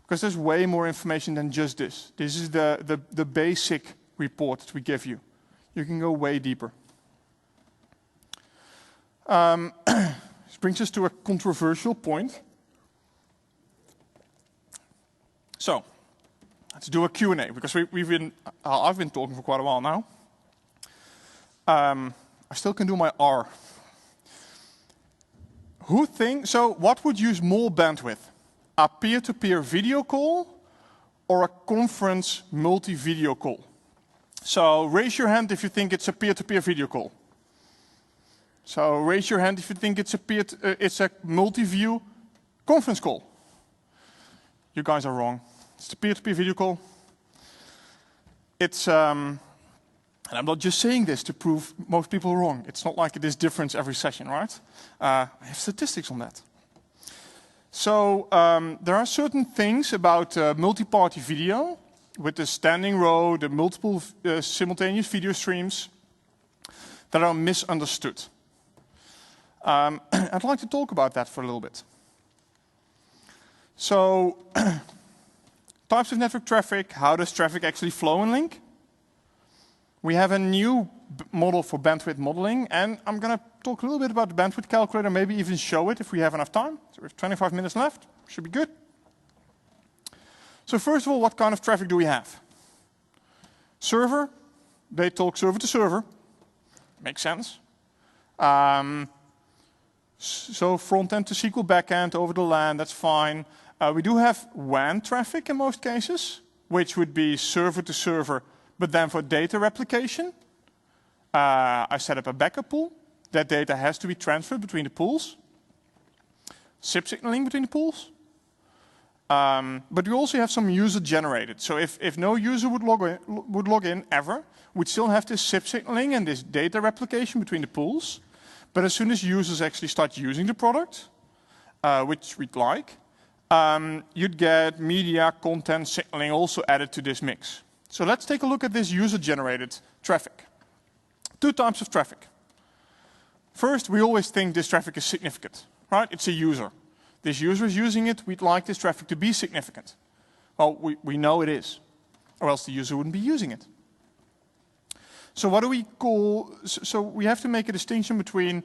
[SPEAKER 1] Because there's way more information than just this. This is the basic report that we give you. You can go way deeper. This brings us to a controversial point. So, let's do a Q&A, because I've been talking for quite a while now. I still can do my R. So what would use more bandwidth? A peer-to-peer video call or a conference multi-video call? So raise your hand if you think it's a peer-to-peer video call. So raise your hand if you think it's a multi-view conference call. You guys are wrong. It's a peer-to-peer video call. It's, and I'm not just saying this to prove most people wrong. It's not like it is different every session, right? I have statistics on that. So there are certain things about multi-party video with the standing row, the multiple simultaneous video streams that are misunderstood. I'd like to talk about that for a little bit. So, types of network traffic, how does traffic actually flow in Lync? We have a new model for bandwidth modeling, and I'm going to talk a little bit about the bandwidth calculator, maybe even show it if we have enough time. So we have 25 minutes left, should be good. So first of all, what kind of traffic do we have? Server, they talk server to server, makes sense. So front end to SQL backend over the LAN, that's fine. We do have WAN traffic in most cases, which would be server to server, but then for data replication, I set up a backup pool. That data has to be transferred between the pools. SIP signaling between the pools. But we also have some user-generated. So if no user would log in ever, we'd still have this SIP signaling and this data replication between the pools. But as soon as users actually start using the product, which we'd like, you'd get media content signaling also added to this mix. So let's take a look at this user-generated traffic. Two types of traffic. First, we always think this traffic is significant, right? It's a user. This user is using it, we'd like this traffic to be significant. Well, we know it is, or else the user wouldn't be using it. So what do we call, so we have to make a distinction between,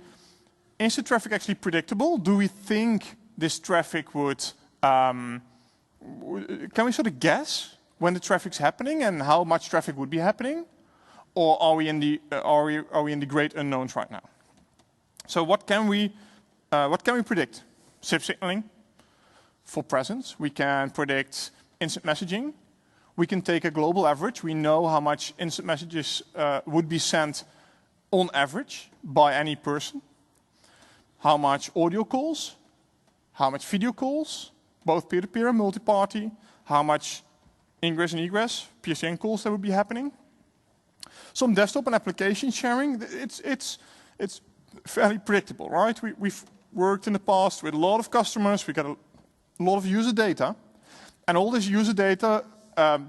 [SPEAKER 1] is the traffic actually predictable? Do we think this traffic would, can we sort of guess when the traffic's happening and how much traffic would be happening? Or are we in the great unknowns right now? So what can we predict? SIP signaling for presence. We can predict instant messaging. We can take a global average. We know how much instant messages would be sent on average by any person. How much audio calls, how much video calls, both peer-to-peer and multi-party, how much ingress and egress, PSTN calls that would be happening. Some desktop and application sharing, it's fairly predictable, right? We've worked in the past with a lot of customers, we got a lot of user data, and all this user data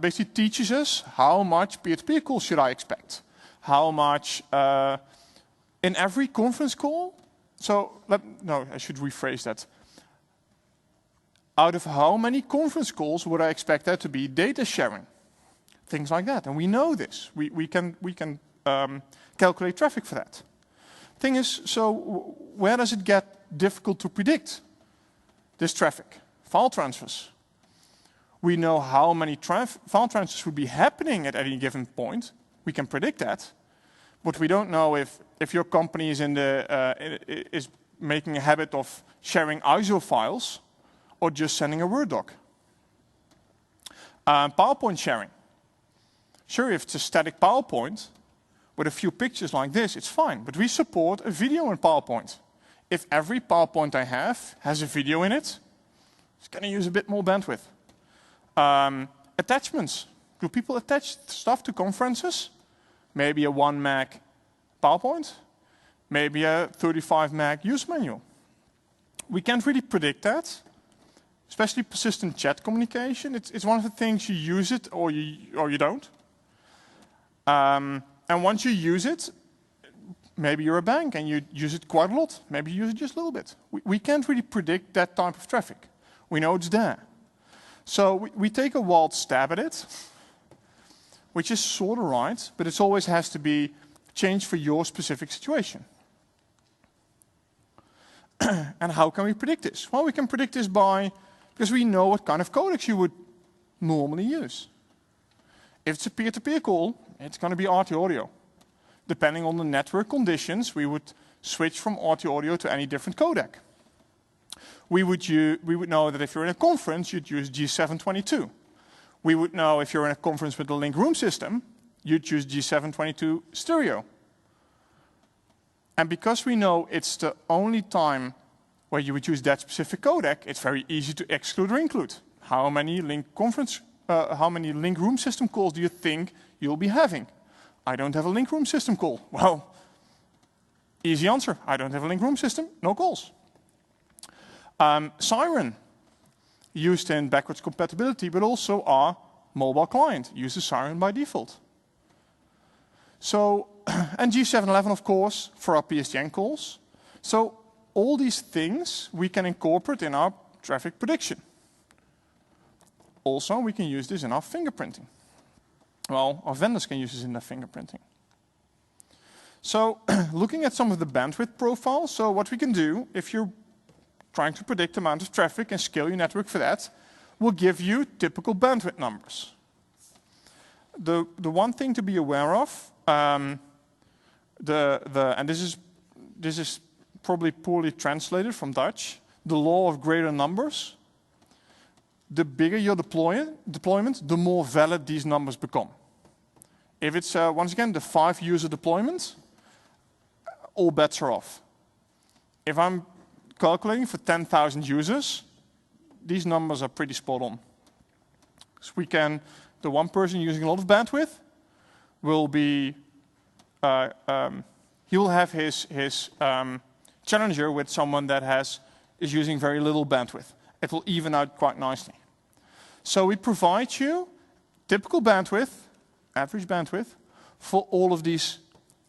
[SPEAKER 1] basically teaches us how much peer-to-peer calls should I expect, how much in every conference call. So, no, I should rephrase that. Out of how many conference calls would I expect there to be data sharing? Things like that, and we know this. We can calculate traffic for that. Thing is, so where does it get difficult to predict this traffic? File transfers. We know how many file transfers would be happening at any given point. We can predict that, but we don't know if your company is is making a habit of sharing ISO files or just sending a Word doc. PowerPoint sharing. Sure, if it's a static PowerPoint with a few pictures like this, it's fine. But we support a video in PowerPoint. If every PowerPoint I have has a video in it, it's going to use a bit more bandwidth. Attachments. Do people attach stuff to conferences? Maybe a 1 meg PowerPoint, maybe a 35 meg use manual. We can't really predict that, especially persistent chat communication. It's one of the things you use it or you don't. And once you use it, maybe you're a bank and you use it quite a lot. Maybe you use it just a little bit. We can't really predict that type of traffic. We know it's there. So we take a wild stab at it, which is sort of right, but it always has to be changed for your specific situation. And how can we predict this? Well, we can predict this because we know what kind of codecs you would normally use. If it's a peer-to-peer call, it's going to be RT audio. Depending on the network conditions, we would switch from RT audio to any different codec. We would know that if you're in a conference, you'd use G722. We would know if you're in a conference with the Lync room system, you'd choose G722 stereo. And because we know it's the only time where you would use that specific codec, it's very easy to exclude or include. How many Lync room system calls do you think you'll be having? I don't have a Lync room system call. Well, easy answer. I don't have a Lync room system, no calls. Siren, used in backwards compatibility, but also our mobile client uses Siren by default. So, and G711, of course, for our PSTN calls. So all these things we can incorporate in our traffic prediction. Also, we can use this in our fingerprinting. Well, our vendors can use this in their fingerprinting. So, looking at some of the bandwidth profiles, so what we can do, if you're trying to predict the amount of traffic and scale your network for that, will give you typical bandwidth numbers. The one thing to be aware of, and this is probably poorly translated from Dutch, the law of greater numbers. The bigger your deployment, the more valid these numbers become. If it's, once again, the 5-user deployment, all bets are off. If I'm calculating for 10,000 users, these numbers are pretty spot on. So we can, the one person using a lot of bandwidth will be, he will have his challenger with someone that is using very little bandwidth. It will even out quite nicely. So we provide you typical bandwidth, average bandwidth, for all of these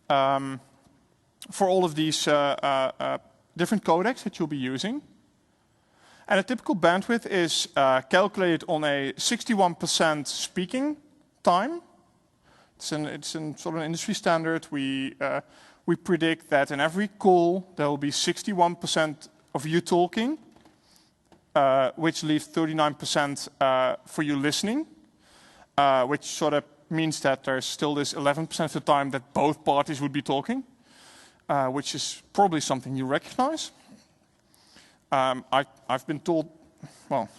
[SPEAKER 1] different codecs that you'll be using. And a typical bandwidth is calculated on a 61% speaking time. It's sort of an industry standard. We predict that in every call there will be 61% of you talking, which leaves 39% for you listening, which sort of means that there's still this 11% of the time that both parties would be talking, which is probably something you recognize. I've been told, well,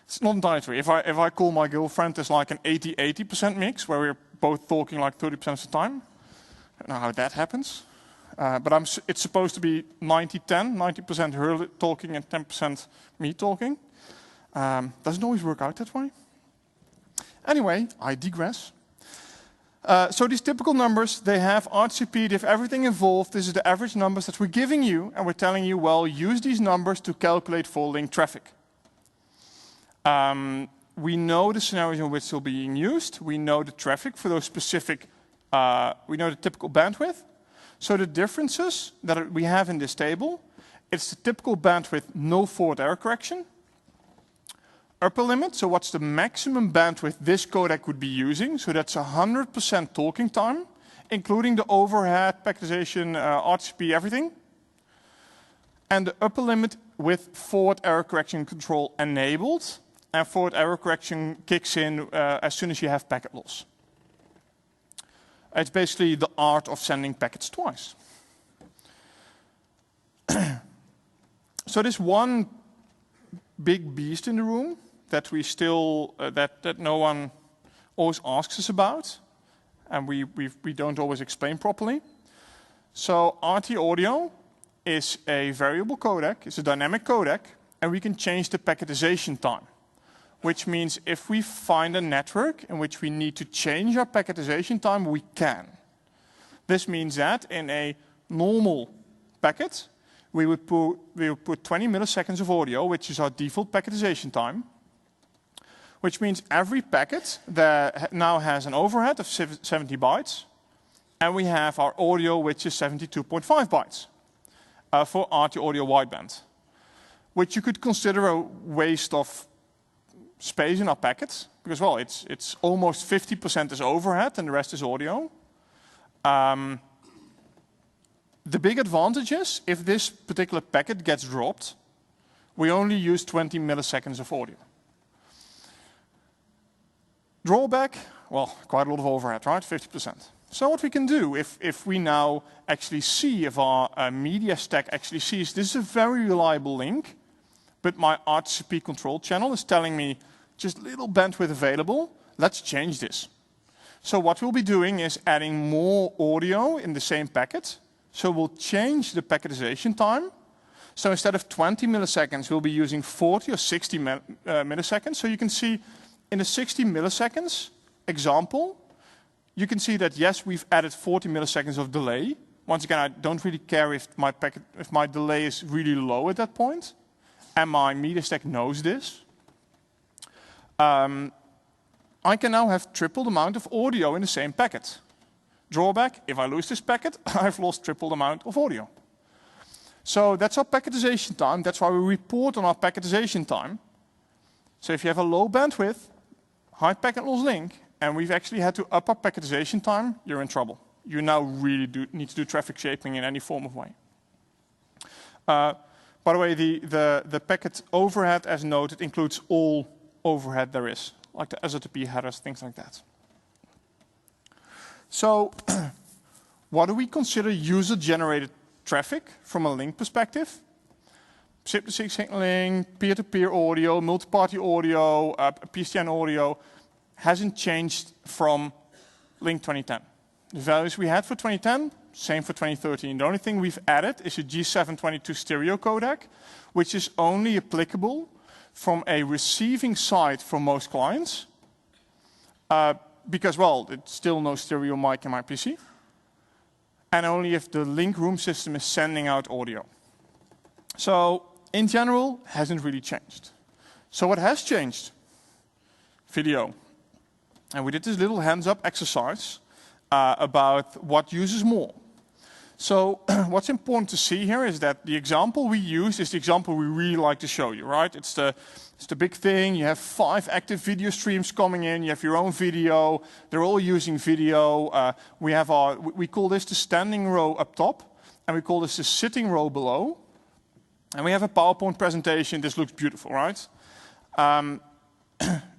[SPEAKER 1] it's not entirely true. If I call my girlfriend, it's like an 80% mix where we're both talking like 30% of the time. I don't know how that happens. But it's supposed to be 90-10, 90% her talking and 10% me talking. Doesn't always work out that way. Anyway, I digress. So these typical numbers, they have RTCP, they have everything involved. This is the average numbers that we're giving you, and we're telling you, well, use these numbers to calculate for link traffic. We know the scenarios in which they're being used. We know the traffic for those specific, we know the typical bandwidth. So the differences that we have in this table, it's the typical bandwidth, no forward error correction. Upper limit, so what's the maximum bandwidth this codec would be using? So that's 100% talking time, including the overhead, packetization, RTCP, everything. And the upper limit with forward error correction control enabled, and forward error correction kicks in as soon as you have packet loss. It's basically the art of sending packets twice. So this one big beast in the room that we still, that no one always asks us about, and we don't always explain properly. So RT audio is a variable codec, it's a dynamic codec, and we can change the packetization time. Which means if we find a network in which we need to change our packetization time, we can. This means that in a normal packet, we would put 20 milliseconds of audio, which is our default packetization time, which means every packet that now has an overhead of 70 bytes, and we have our audio, which is 72.5 bytes for RT audio wideband, which you could consider a waste of space in our packets, because, well, it's almost 50% is overhead and the rest is audio. The big advantage is, if this particular packet gets dropped, we only use 20 milliseconds of audio. Drawback, well, quite a lot of overhead, right? 50%. So what we can do, if we now actually see, if our media stack actually sees, this is a very reliable link, but my RTCP control channel is telling me just little bandwidth available, let's change this. So what we'll be doing is adding more audio in the same packet. So we'll change the packetization time. So instead of 20 milliseconds, we'll be using 40 or 60 milliseconds. So you can see in the 60 milliseconds example, you can see that, yes, we've added 40 milliseconds of delay. Once again, I don't really care if my delay is really low at that point, and my media stack knows this. I can now have triple the amount of audio in the same packet. Drawback, if I lose this packet, I've lost triple the amount of audio. So that's our packetization time. That's why we report on our packetization time. So if you have a low bandwidth, high packet loss link, and we've actually had to up our packetization time, you're in trouble. You now really need to do traffic shaping in any form of way. By the way, the packet overhead, as noted, includes all overhead there is, like the SRTP headers, things like that. So what do we consider user-generated traffic from a link perspective? SIP-to-SIG signaling, peer-to-peer audio, multi-party audio, PSTN audio hasn't changed from Lync 2010. The values we had for 2010, same for 2013. The only thing we've added is a G722 stereo codec, which is only applicable from a receiving side for most clients, because, well, it's still no stereo mic in my PC, and only if the Lync room system is sending out audio. So, in general, hasn't really changed. So what has changed? Video. And we did this little hands-up exercise about what uses more. So what's important to see here is that the example we use is the example we really like to show you, right? It's the big thing. You have 5 active video streams coming in. You have your own video. They're all using video. We call this the standing row up top, and we call this the sitting row below. And we have a PowerPoint presentation. This looks beautiful, right?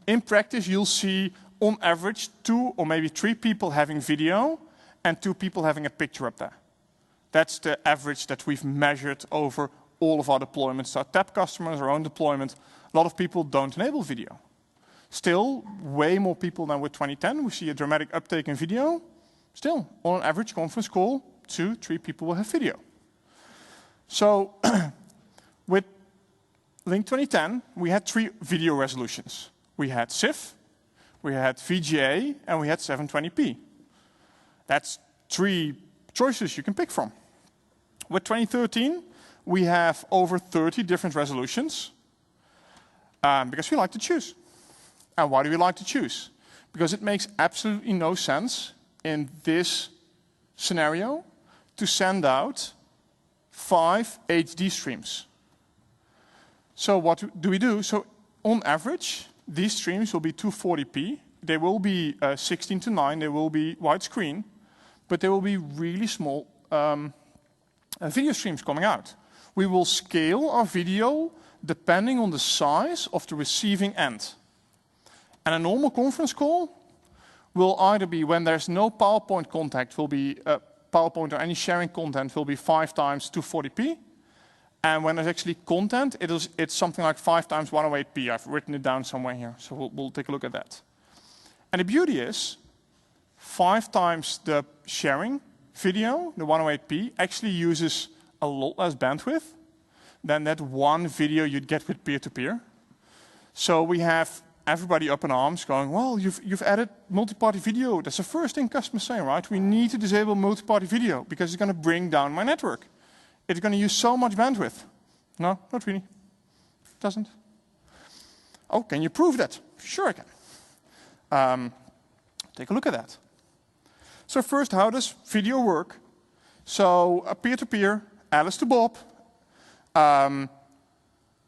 [SPEAKER 1] In practice, you'll see on average 2 or maybe 3 people having video and 2 people having a picture up there. That's the average that we've measured over all of our deployments. Our TAP customers, our own deployment, a lot of people don't enable video. Still, way more people than with 2010. We see a dramatic uptake in video. Still, on an average conference call, 2, 3 people will have video. So, with Lync 2010, we had 3 video resolutions. We had CIF, we had VGA, and we had 720p. That's 3 choices you can pick from. With 2013, we have over 30 different resolutions because we like to choose. And why do we like to choose? Because it makes absolutely no sense in this scenario to send out 5 HD streams. So what do we do? So on average, these streams will be 240p. They will be 16:9. They will be widescreen, but they will be really small video streams coming out. We will scale our video depending on the size of the receiving end. And a normal conference call will either be when there's no PowerPoint contact, will be PowerPoint or any sharing content will be 5 times 240p. And when there's actually content, it's something like 5 times 108p. I've written it down somewhere here, so we'll take a look at that. And the beauty is, 5 times the sharing video, the 108p, actually uses a lot less bandwidth than that one video you'd get with peer-to-peer. So we have everybody up in arms going, well, you've added multi-party video. That's the first thing customers say, right? We need to disable multi-party video because it's going to bring down my network. It's going to use so much bandwidth. No, not really. It doesn't. Oh, can you prove that? Sure I can. Take a look at that. So first, how does video work? So a peer-to-peer, Alice to Bob.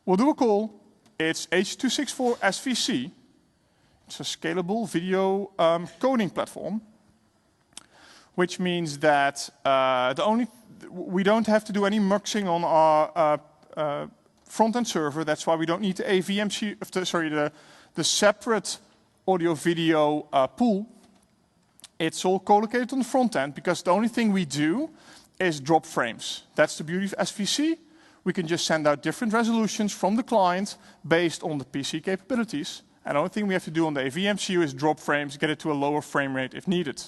[SPEAKER 1] We'll do a call. It's H.264 SVC. It's a scalable video coding platform, which means that we don't have to do any muxing on our front-end server. That's why we don't need the AVMC, the separate audio-video pool. It's all co-located on the front end because the only thing we do is drop frames. That's the beauty of SVC. We can just send out different resolutions from the client based on the PC capabilities. And the only thing we have to do on the AVMCU is drop frames, get it to a lower frame rate if needed.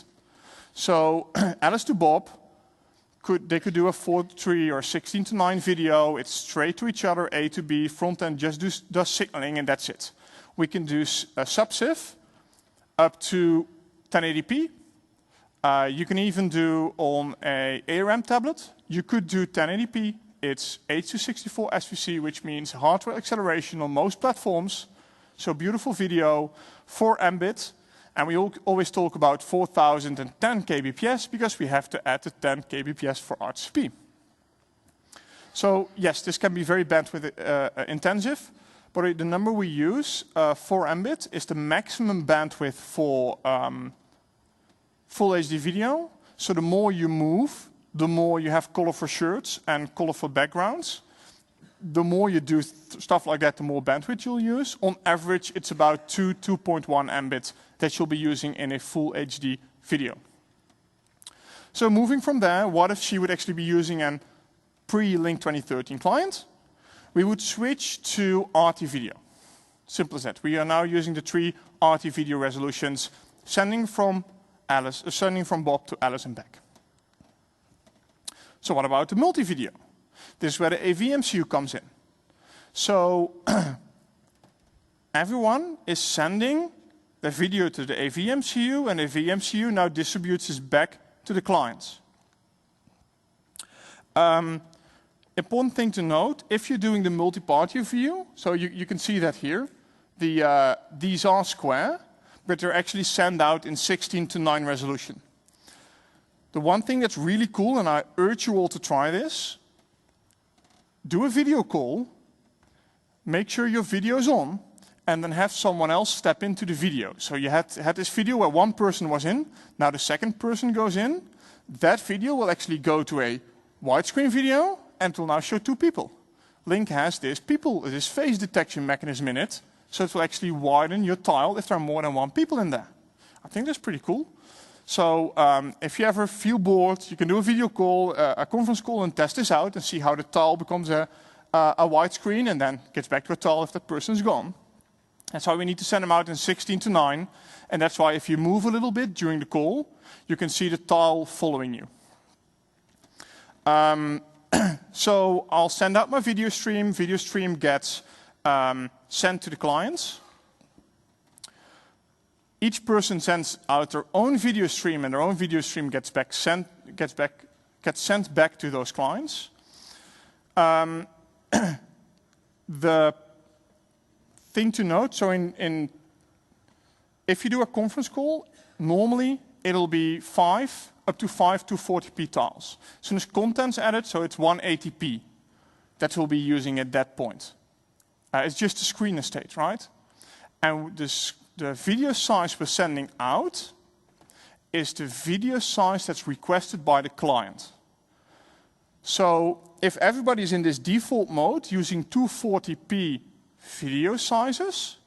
[SPEAKER 1] So Alice to Bob, they could do a 4:3 or 16:9 video. It's straight to each other, A to B. Front end just does signaling, and that's it. We can do a sub-SIF up to 1080p. You can even do on a ARM tablet. You could do 1080p. It's H.264 SVC, which means hardware acceleration on most platforms. So beautiful video, 4 Mbit. And we always talk about 4010 kbps because we have to add the 10 kbps for RTCP. So yes, this can be very bandwidth intensive. But the number we use, 4 Mbit, is the maximum bandwidth for full HD video. So the more you move, the more you have colorful shirts and colorful backgrounds. The more you do stuff like that, the more bandwidth you'll use. On average, it's about 2.1 Mbit that you'll be using in a full HD video. So moving from there, what if she would actually be using a pre-Lync 2013 client? We would switch to RT video. Simple as that. We are now using the 3 RT video resolutions, sending from Bob to Alice and back. So what about the multi-video? This is where the AVMCU comes in. So everyone is sending the video to the AVMCU, and the AVMCU now distributes this back to the clients. Important thing to note, if you're doing the multi-party view, so you can see that here, these are square, but they're actually sent out in 16:9 resolution. The one thing that's really cool, and I urge you all to try this, do a video call, make sure your video is on, and then have someone else step into the video. So you had this video where one person was in, now the second person goes in, that video will actually go to a widescreen video, and it will now show two people. Lync has this face detection mechanism in it, so it will actually widen your tile if there are more than one people in there. I think that's pretty cool. So if you ever feel bored, you can do a video call, a conference call, and test this out and see how the tile becomes a widescreen and then gets back to a tile if that person's gone. That's why we need to send them out in 16:9, and that's why if you move a little bit during the call, you can see the tile following you. So I'll send out my video stream gets sent to the clients. Each person sends out their own video stream, and their own video stream gets sent back to those clients. The thing to note, so if you do a conference call, normally it'll be up to 5 240p tiles. As soon as content's added, so it's 180p that we'll be using at that point. It's just a screen estate, right? And the video size we're sending out is the video size that's requested by the client. So if everybody's in this default mode using 240p video sizes,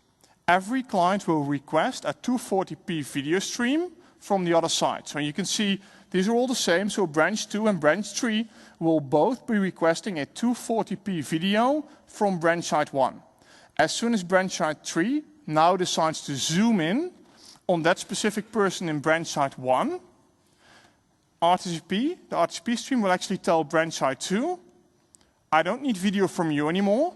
[SPEAKER 1] every client will request a 240p video stream from the other side. So you can see these are all the same, so branch 2 and branch 3 will both be requesting a 240p video from branch side 1. As soon as branch side 3 now decides to zoom in on that specific person in branch side 1, the RTCP stream will actually tell branch side 2, I don't need video from you anymore,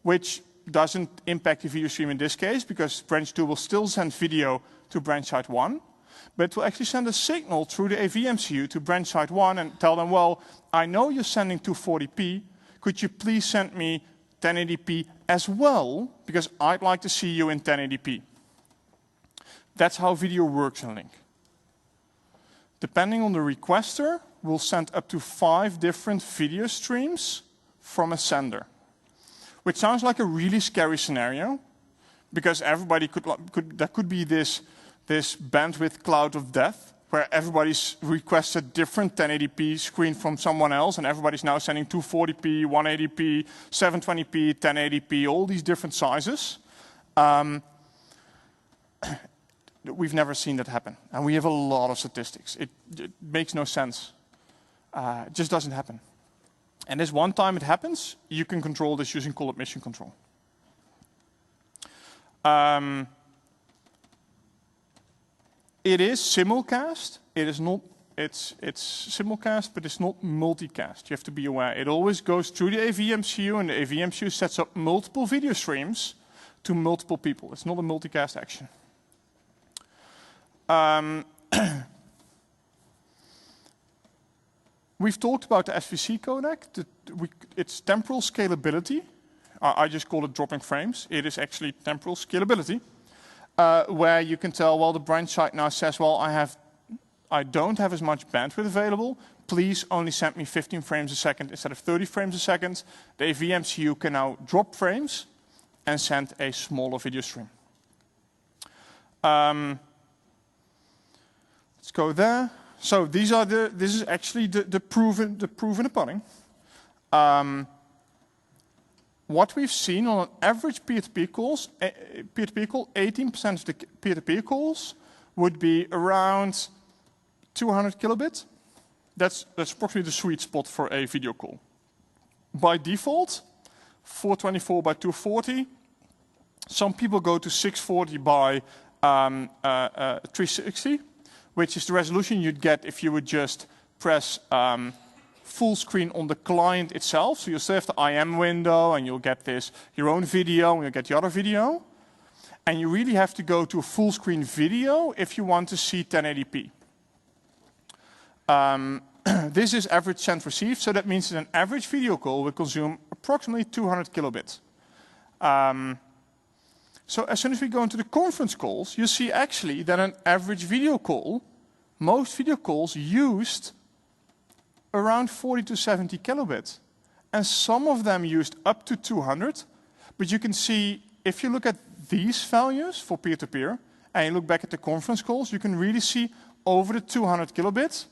[SPEAKER 1] which doesn't impact the video stream in this case, because branch 2 will still send video to branch side 1, but it will actually send a signal through the AVMCU to branch side 1 and tell them, well, I know you're sending 240p, could you please send me 1080p as well, because I'd like to see you in 1080p. That's how video works in Lync. Depending on the requester, we'll send up to 5 different video streams from a sender, which sounds like a really scary scenario, because everybody there could be this bandwidth cloud of death, where everybody's requested different 1080p screen from someone else, and everybody's now sending 240p, 180p, 720p, 1080p, all these different sizes. We've never seen that happen, and we have a lot of statistics. It makes no sense. It just doesn't happen. And this one time it happens, you can control this using call admission control. It is simulcast. It's simulcast, but it's not multicast. You have to be aware. It always goes through the AVMCU, and the AVMCU sets up multiple video streams to multiple people. It's not a multicast action. We've talked about the SVC codec. It's temporal scalability. I just call it dropping frames. It is actually temporal scalability, where you can tell, well, the branch side now says, well, I don't have as much bandwidth available. Please only send me 15 frames a second instead of 30 frames a second. The AVMCU can now drop frames and send a smaller video stream. Let's go there. So this is actually the proof in the pudding. What we've seen on an average peer-to-peer call, 18% of the peer-to-peer calls would be around 200 kilobit. That's approximately the sweet spot for a video call. By default, 424 by 240. Some people go to 640 by 360. Which is the resolution you'd get if you would just press full screen on the client itself. So you'll still have the IM window, and you'll get your own video, and you'll get the other video. And you really have to go to a full screen video if you want to see 1080p. This is average send receive, so that means that an average video call will consume approximately 200 kilobits. So as soon as we go into the conference calls, you see actually that an average video call, most video calls used around 40 to 70 kilobits. And some of them used up to 200, but you can see if you look at these values for peer-to-peer, and you look back at the conference calls, you can really see over the 200 kilobits,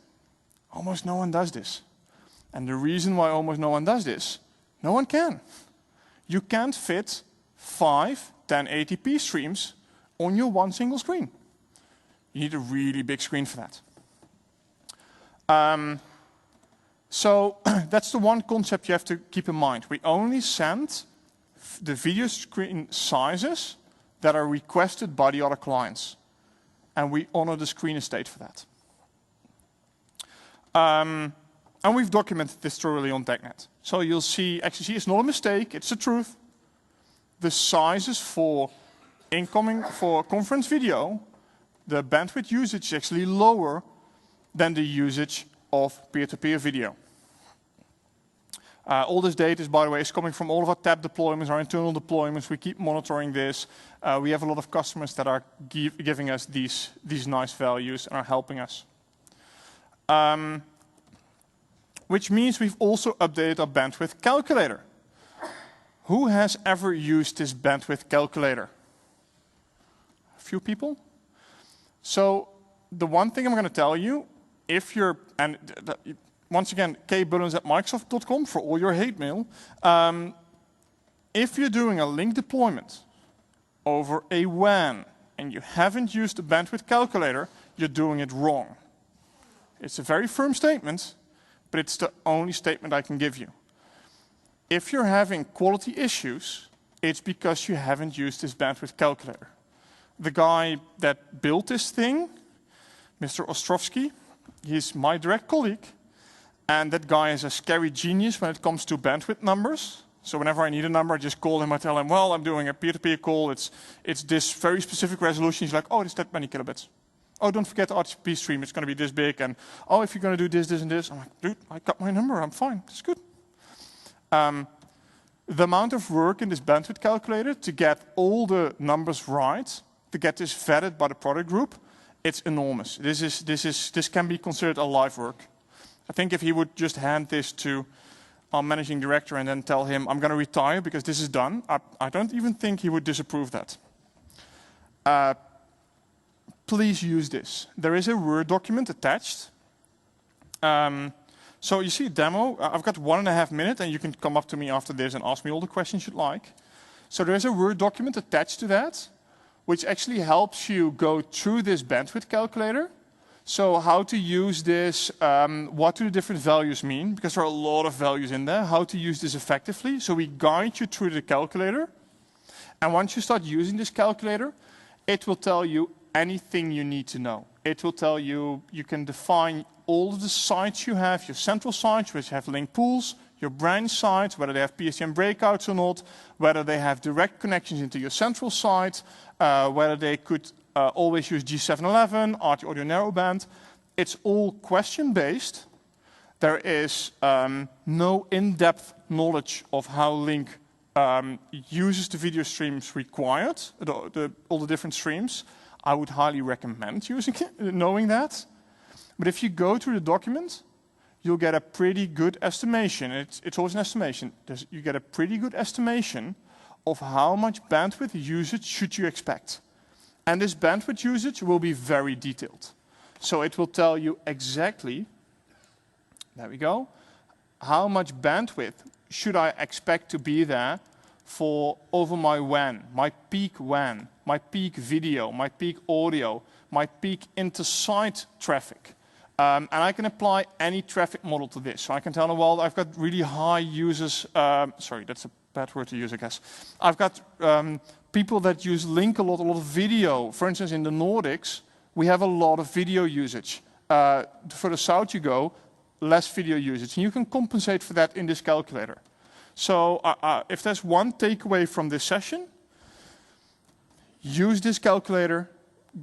[SPEAKER 1] almost no one does this. And the reason why almost no one does this, no one can. You can't fit 5 1080p streams on your one single screen. You need a really big screen for that. So that's the one concept you have to keep in mind. We only send the video screen sizes that are requested by the other clients. And we honor the screen estate for that. And we've documented this thoroughly on TechNet. So you'll see, actually it's not a mistake, it's the truth. The sizes for incoming, for conference video, the bandwidth usage is actually lower than the usage of peer-to-peer video. All this data, by the way, is coming from all of our tab deployments, our internal deployments. We keep monitoring this. We have a lot of customers that are giving us these nice values and are helping us. Which means we've also updated our bandwidth calculator. Who has ever used this bandwidth calculator? A few people? So the one thing I'm going to tell you, if you're, and once again, kbullens@microsoft.com for all your hate mail. If you're doing a Lync deployment over a WAN and you haven't used the bandwidth calculator, you're doing it wrong. It's a very firm statement, but it's the only statement I can give you. If you're having quality issues, it's because you haven't used this bandwidth calculator. The guy that built this thing, Mr. Ostrovsky, he's my direct colleague. And that guy is a scary genius when it comes to bandwidth numbers. So whenever I need a number, I just call him, I tell him, well, I'm doing a peer-to-peer call, it's this very specific resolution. He's like, oh, it's that many kilobits. Oh, don't forget the RTP stream, it's going to be this big. And oh, if you're going to do this, this, and this. I'm like, dude, I got my number, I'm fine, it's good. The amount of work in this bandwidth calculator to get all the numbers right, to get this vetted by the product group, it's enormous. This can be considered a live work. I think if he would just hand this to our managing director and then tell him, I'm going to retire because this is done, I don't even think he would disapprove that. Please use this. There is a Word document attached. So you see a demo. I've got 1.5 minutes, and you can come up to me after this and ask me all the questions you'd like. So there's a Word document attached to that, which actually helps you go through this bandwidth calculator. So how to use this, what do the different values mean, because there are a lot of values in there, how to use this effectively. So we guide you through the calculator. And once you start using this calculator, it will tell you anything you need to know. It will tell you, you can define all of the sites you have, your central sites, which have Lync pools, your branch sites, whether they have PSTN breakouts or not, whether they have direct connections into your central site, whether they could always use G711, RT audio narrowband. It's all question-based. There is no in-depth knowledge of how Lync uses the video streams required, all the different streams. I would highly recommend using it, knowing that. But if you go through the document, you'll get a pretty good estimation. It's always an estimation. You get a pretty good estimation of how much bandwidth usage should you expect. And this bandwidth usage will be very detailed. So it will tell you exactly, there we go, how much bandwidth should I expect to be there for over my WAN, my peak WAN, my peak video, my peak audio, my peak inter-site traffic. And I can apply any traffic model to this. So I can tell them, well, I've got really high users, sorry, that's a bad word to use, I guess. I've got people that use Lync a lot of video. For instance, in the Nordics, we have a lot of video usage. The further south you go, less video usage. And you can compensate for that in this calculator. So if there's one takeaway from this session, use this calculator,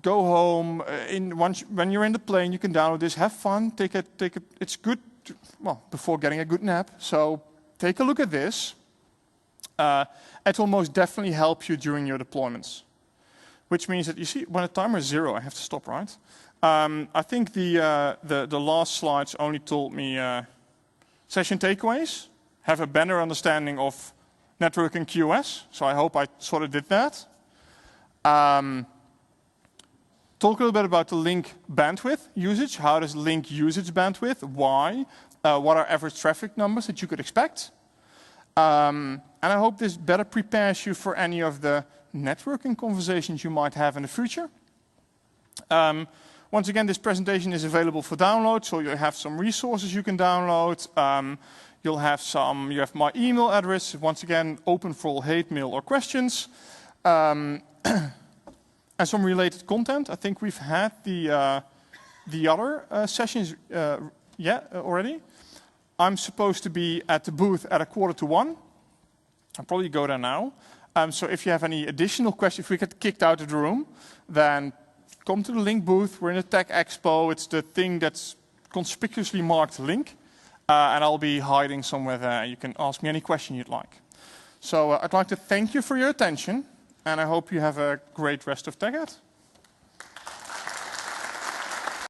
[SPEAKER 1] go home, when you're in the plane, you can download this, have fun, it's good, well, before getting a good nap. So take a look at this. It will most definitely help you during your deployments. Which means that, you see, when the timer is 0, I have to stop, right? I think the last slides only told me session takeaways, have a better understanding of networking QoS, so I hope I sort of did that. Talk a little bit about the Lync bandwidth usage. How does Lync use its bandwidth? Why? What are average traffic numbers that you could expect? And I hope this better prepares you for any of the networking conversations you might have in the future. Once again, this presentation is available for download, so you have some resources you can download. You have my email address, once again, open for all hate mail or questions. And some related content. I think we've had the other sessions already. I'm supposed to be at the booth at 1:45. I'll probably go there now. So if you have any additional questions, if we get kicked out of the room, then come to the Lync booth. We're in the Tech Expo. It's the thing that's conspicuously marked Lync. And I'll be hiding somewhere there. You can ask me any question you'd like. So I'd like to thank you for your attention. And I hope you have a great rest of TechEd.